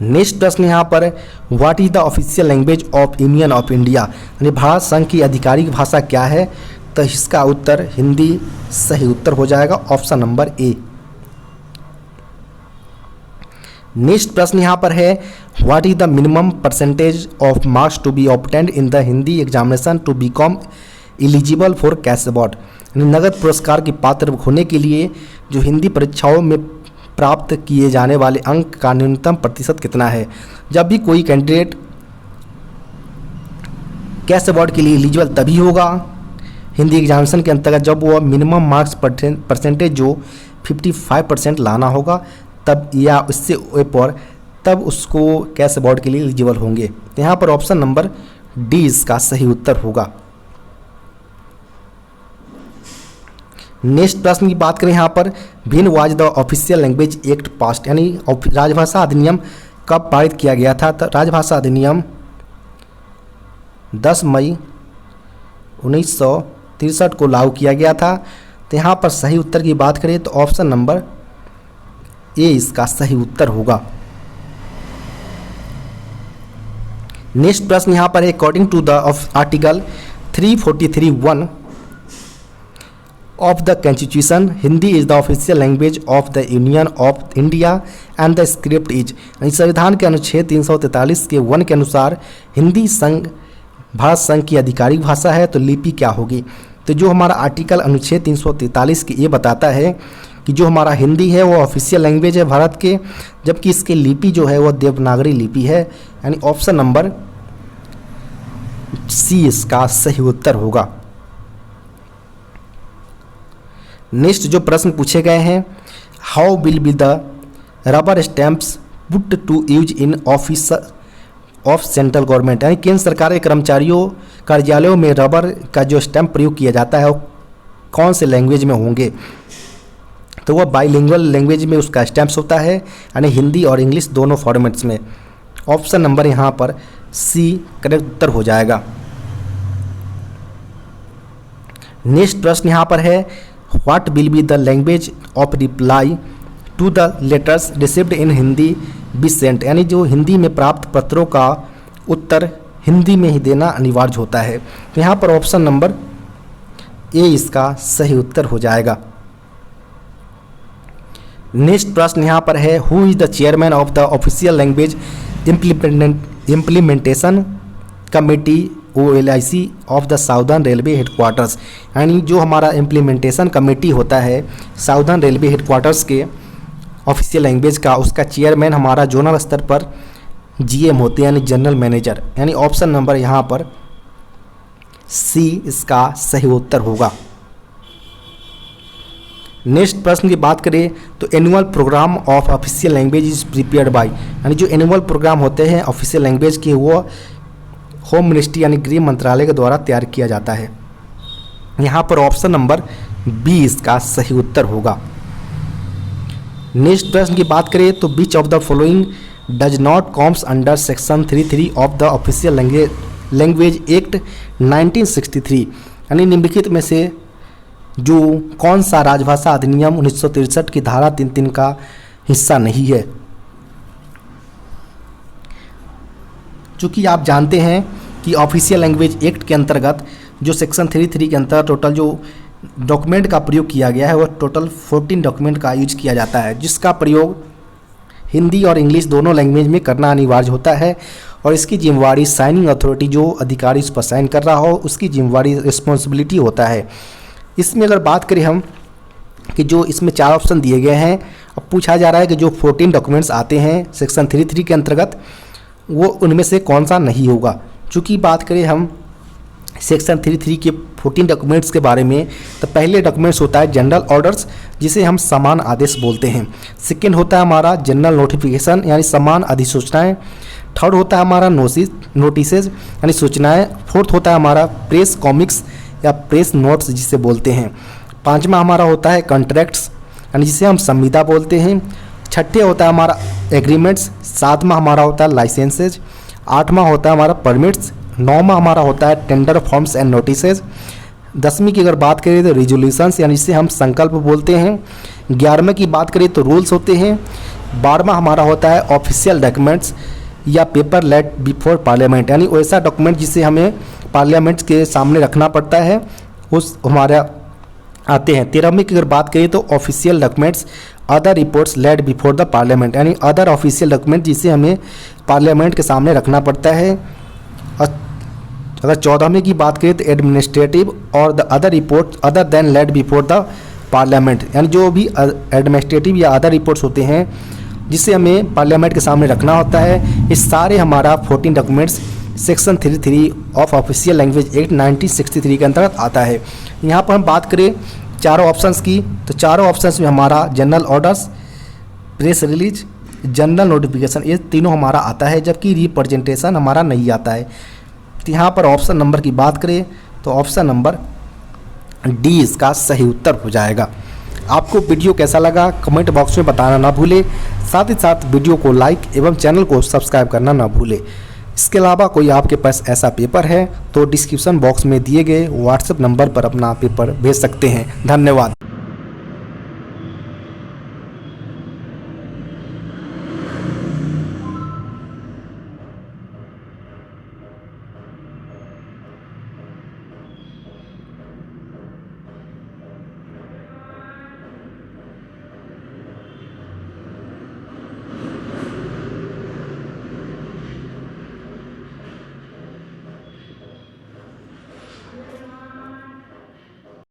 नेक्स्ट प्रश्न यहाँ पर, what is the official language of union of India, यानी भारत संघ की आधिकारिक भाषा क्या है। तो इसका उत्तर हिंदी सही उत्तर हो जाएगा, ऑप्शन नंबर ए। नेक्स्ट प्रश्न यहाँ पर है, what is the minimum percentage of marks to be obtained in the Hindi examination to become eligible for cash award, यानी नगद पुरस्कार की पात्र होने के लिए जो हिंदी परीक्षाओं में प्राप्त किए जाने वाले अंक का न्यूनतम प्रतिशत कितना है। जब भी कोई कैंडिडेट कैश अवार्ड के लिए एलिजिबल तभी होगा हिंदी एग्जामिनेशन के अंतर्गत जब वो मिनिमम मार्क्स परसेंटेज जो 55% लाना होगा, तब या इससे ऊपर तब उसको कैश अवार्ड के लिए एलिजिबल होंगे। तो यहाँ पर ऑप्शन नंबर डी इसका सही उत्तर होगा। नेक्स्ट प्रश्न की बात करें यहाँ पर, when was the official language act passed, यानी राजभाषा अधिनियम कब पारित किया गया था। तो राजभाषा अधिनियम 10 मई 1963 को लागू किया गया था। तो यहाँ पर सही उत्तर की बात करें तो ऑप्शन नंबर ए इसका सही उत्तर होगा। नेक्स्ट प्रश्न यहाँ पर है, according to the article 343(1) of the Constitution, Hindi is the official language of the Union of India and the script is, संविधान के अनुच्छेद 343 के 1 के अनुसार हिंदी संघ भारत संघ की आधिकारिक भाषा है। तो लिपि क्या होगी। तो जो हमारा आर्टिकल अनुच्छेद 343 के ये बताता है कि जो हमारा हिंदी है वो ऑफिशियल लैंग्वेज है भारत के, जबकि इसकी लिपि जो है वो देवनागरी लिपि है, यानी ऑप्शन नंबर सी इसका सही उत्तर होगा। नेक्स्ट जो प्रश्न पूछे गए हैं, how will be the rubber stamps put to use in office of central government, यानी केंद्र सरकार के कर्मचारियों कार्यालयों में रबर का जो स्टैंप प्रयोग किया जाता है वो कौन से लैंग्वेज में होंगे। तो वह बाइलिंगुअल लैंग्वेज में उसका स्टैंप्स होता है, यानी हिंदी और इंग्लिश दोनों फॉर्मेट्स में। ऑप्शन नंबर यहाँ पर सी करेक्ट उत्तर हो जाएगा। नेक्स्ट प्रश्न यहाँ पर है, what will be the language of reply to the letters received in Hindi be sent, यानी जो हिंदी में प्राप्त पत्रों का उत्तर हिंदी में ही देना अनिवार्य होता है। तो यहाँ पर ऑप्शन नंबर ए इसका सही उत्तर हो जाएगा। नेक्स्ट प्रश्न यहाँ पर है, who is the chairman of the official language implementation committee OLIC of the southern railway headquarters, यानी जो हमारा इम्प्लीमेंटेशन कमेटी होता है साउदर्न रेलवे हेडक्वार्टर्स के ऑफिशियल लैंग्वेज का, उसका चेयरमैन हमारा जोनल स्तर पर GM होते हैं, यानी जनरल मैनेजर, यानी ऑप्शन नंबर यहाँ पर सी इसका सही उत्तर होगा। नेक्स्ट प्रश्न की बात करें तो annual programme of official language is prepared by, यानी जो एनुअल प्रोग्राम होते हैं ऑफिशियल लैंग्वेज के वो होम मिनिस्ट्री यानी गृह मंत्रालय के द्वारा तैयार किया जाता है। यहाँ पर ऑप्शन नंबर बी इसका सही उत्तर होगा। नेक्स्ट प्रश्न की बात करें तो विच of the following does not comes under section 33 of the official language act 1963, यानी निम्नलिखित में से जो कौन सा राजभाषा अधिनियम 1963 की धारा 3(3) का हिस्सा नहीं है। चूँकि आप जानते हैं कि ऑफिशियल लैंग्वेज एक्ट के अंतर्गत जो सेक्शन 33 के अंतर्गत टोटल जो डॉक्यूमेंट का प्रयोग किया गया है वो टोटल 14 डॉक्यूमेंट का यूज किया जाता है, जिसका प्रयोग हिंदी और इंग्लिश दोनों लैंग्वेज में करना अनिवार्य होता है। और इसकी जिम्मेवारी साइनिंग अथॉरिटी, जो अधिकारी इस पर साइन कर रहा हो, उसकी जिम्मेवारी रिस्पॉन्सिबिलिटी होता है। इसमें अगर बात करें हम कि जो इसमें 4 ऑप्शन दिए गए हैं, अब पूछा जा रहा है कि जो 14 डॉक्यूमेंट्स आते हैं सेक्शन 33 के अंतर्गत वो उनमें से कौन सा नहीं होगा। चूँकि बात करें हम सेक्शन 33 के 14 डॉक्यूमेंट्स के बारे में, तो पहले डॉक्यूमेंट्स होता है जनरल ऑर्डर्स, जिसे हम समान आदेश बोलते हैं। सेकंड होता है हमारा जनरल नोटिफिकेशन यानी समान अधिसूचनाएं। थर्ड होता है हमारा नोटिसेज यानी सूचनाएं। फोर्थ होता है हमारा प्रेस कॉमिक्स या प्रेस नोट्स जिसे बोलते हैं। पांचवा हमारा होता है कॉन्ट्रैक्ट्स यानी जिसे हम संविदा बोलते हैं। छठे होता है हमारा एग्रीमेंट्स। सातवां हमारा होता है लाइसेंसेज। आठवां होता है हमारा परमिट्स। नौवां हमारा होता है टेंडर फॉर्म्स एंड नोटिसेज। 10वीं की अगर बात करें तो रिजोल्यूशंस यानी जिसे हम संकल्प बोलते हैं। 11वें की बात करें तो रूल्स होते हैं। 12वां हमारा होता है ऑफिशियल डॉक्यूमेंट्स या पेपर लेट बिफोर पार्लियामेंट यानी वैसा डॉक्यूमेंट जिसे हमें पार्लियामेंट के सामने रखना पड़ता है, उस हमारा आते हैं। 13वीं की अगर बात करें तो official documents other reports laid before the parliament यानी अदर ऑफिशियल डॉक्यूमेंट जिसे हमें पार्लियामेंट के सामने रखना पड़ता है। अगर 14वीं की बात करें तो एडमिनिस्ट्रेटिव और the other report other than laid before the parliament यानी जो भी एडमिनिस्ट्रेटिव या अदर रिपोर्ट्स होते हैं जिसे हमें पार्लियामेंट के सामने रखना होता है। ये सारे हमारा 14 documents section 33 of official language act 1963 के अंतर्गत आता है। यहाँ पर हम बात करें चारों ऑप्शंस की, तो चारों ऑप्शंस में हमारा general orders, press release, general notification ये तीनों हमारा आता है, जबकि रिप्रेजेंटेशन हमारा नहीं आता है। तो यहाँ पर ऑप्शन नंबर की बात करें तो ऑप्शन नंबर डी इसका सही उत्तर हो जाएगा। आपको वीडियो कैसा लगा कमेंट बॉक्स में बताना ना भूले, साथ ही साथ वीडियो को लाइक एवं चैनल को सब्सक्राइब करना ना भूले। इसके अलावा कोई आपके पास ऐसा पेपर है तो डिस्क्रिप्शन बॉक्स में दिए गए व्हाट्सएप नंबर पर अपना पेपर भेज सकते हैं। धन्यवाद।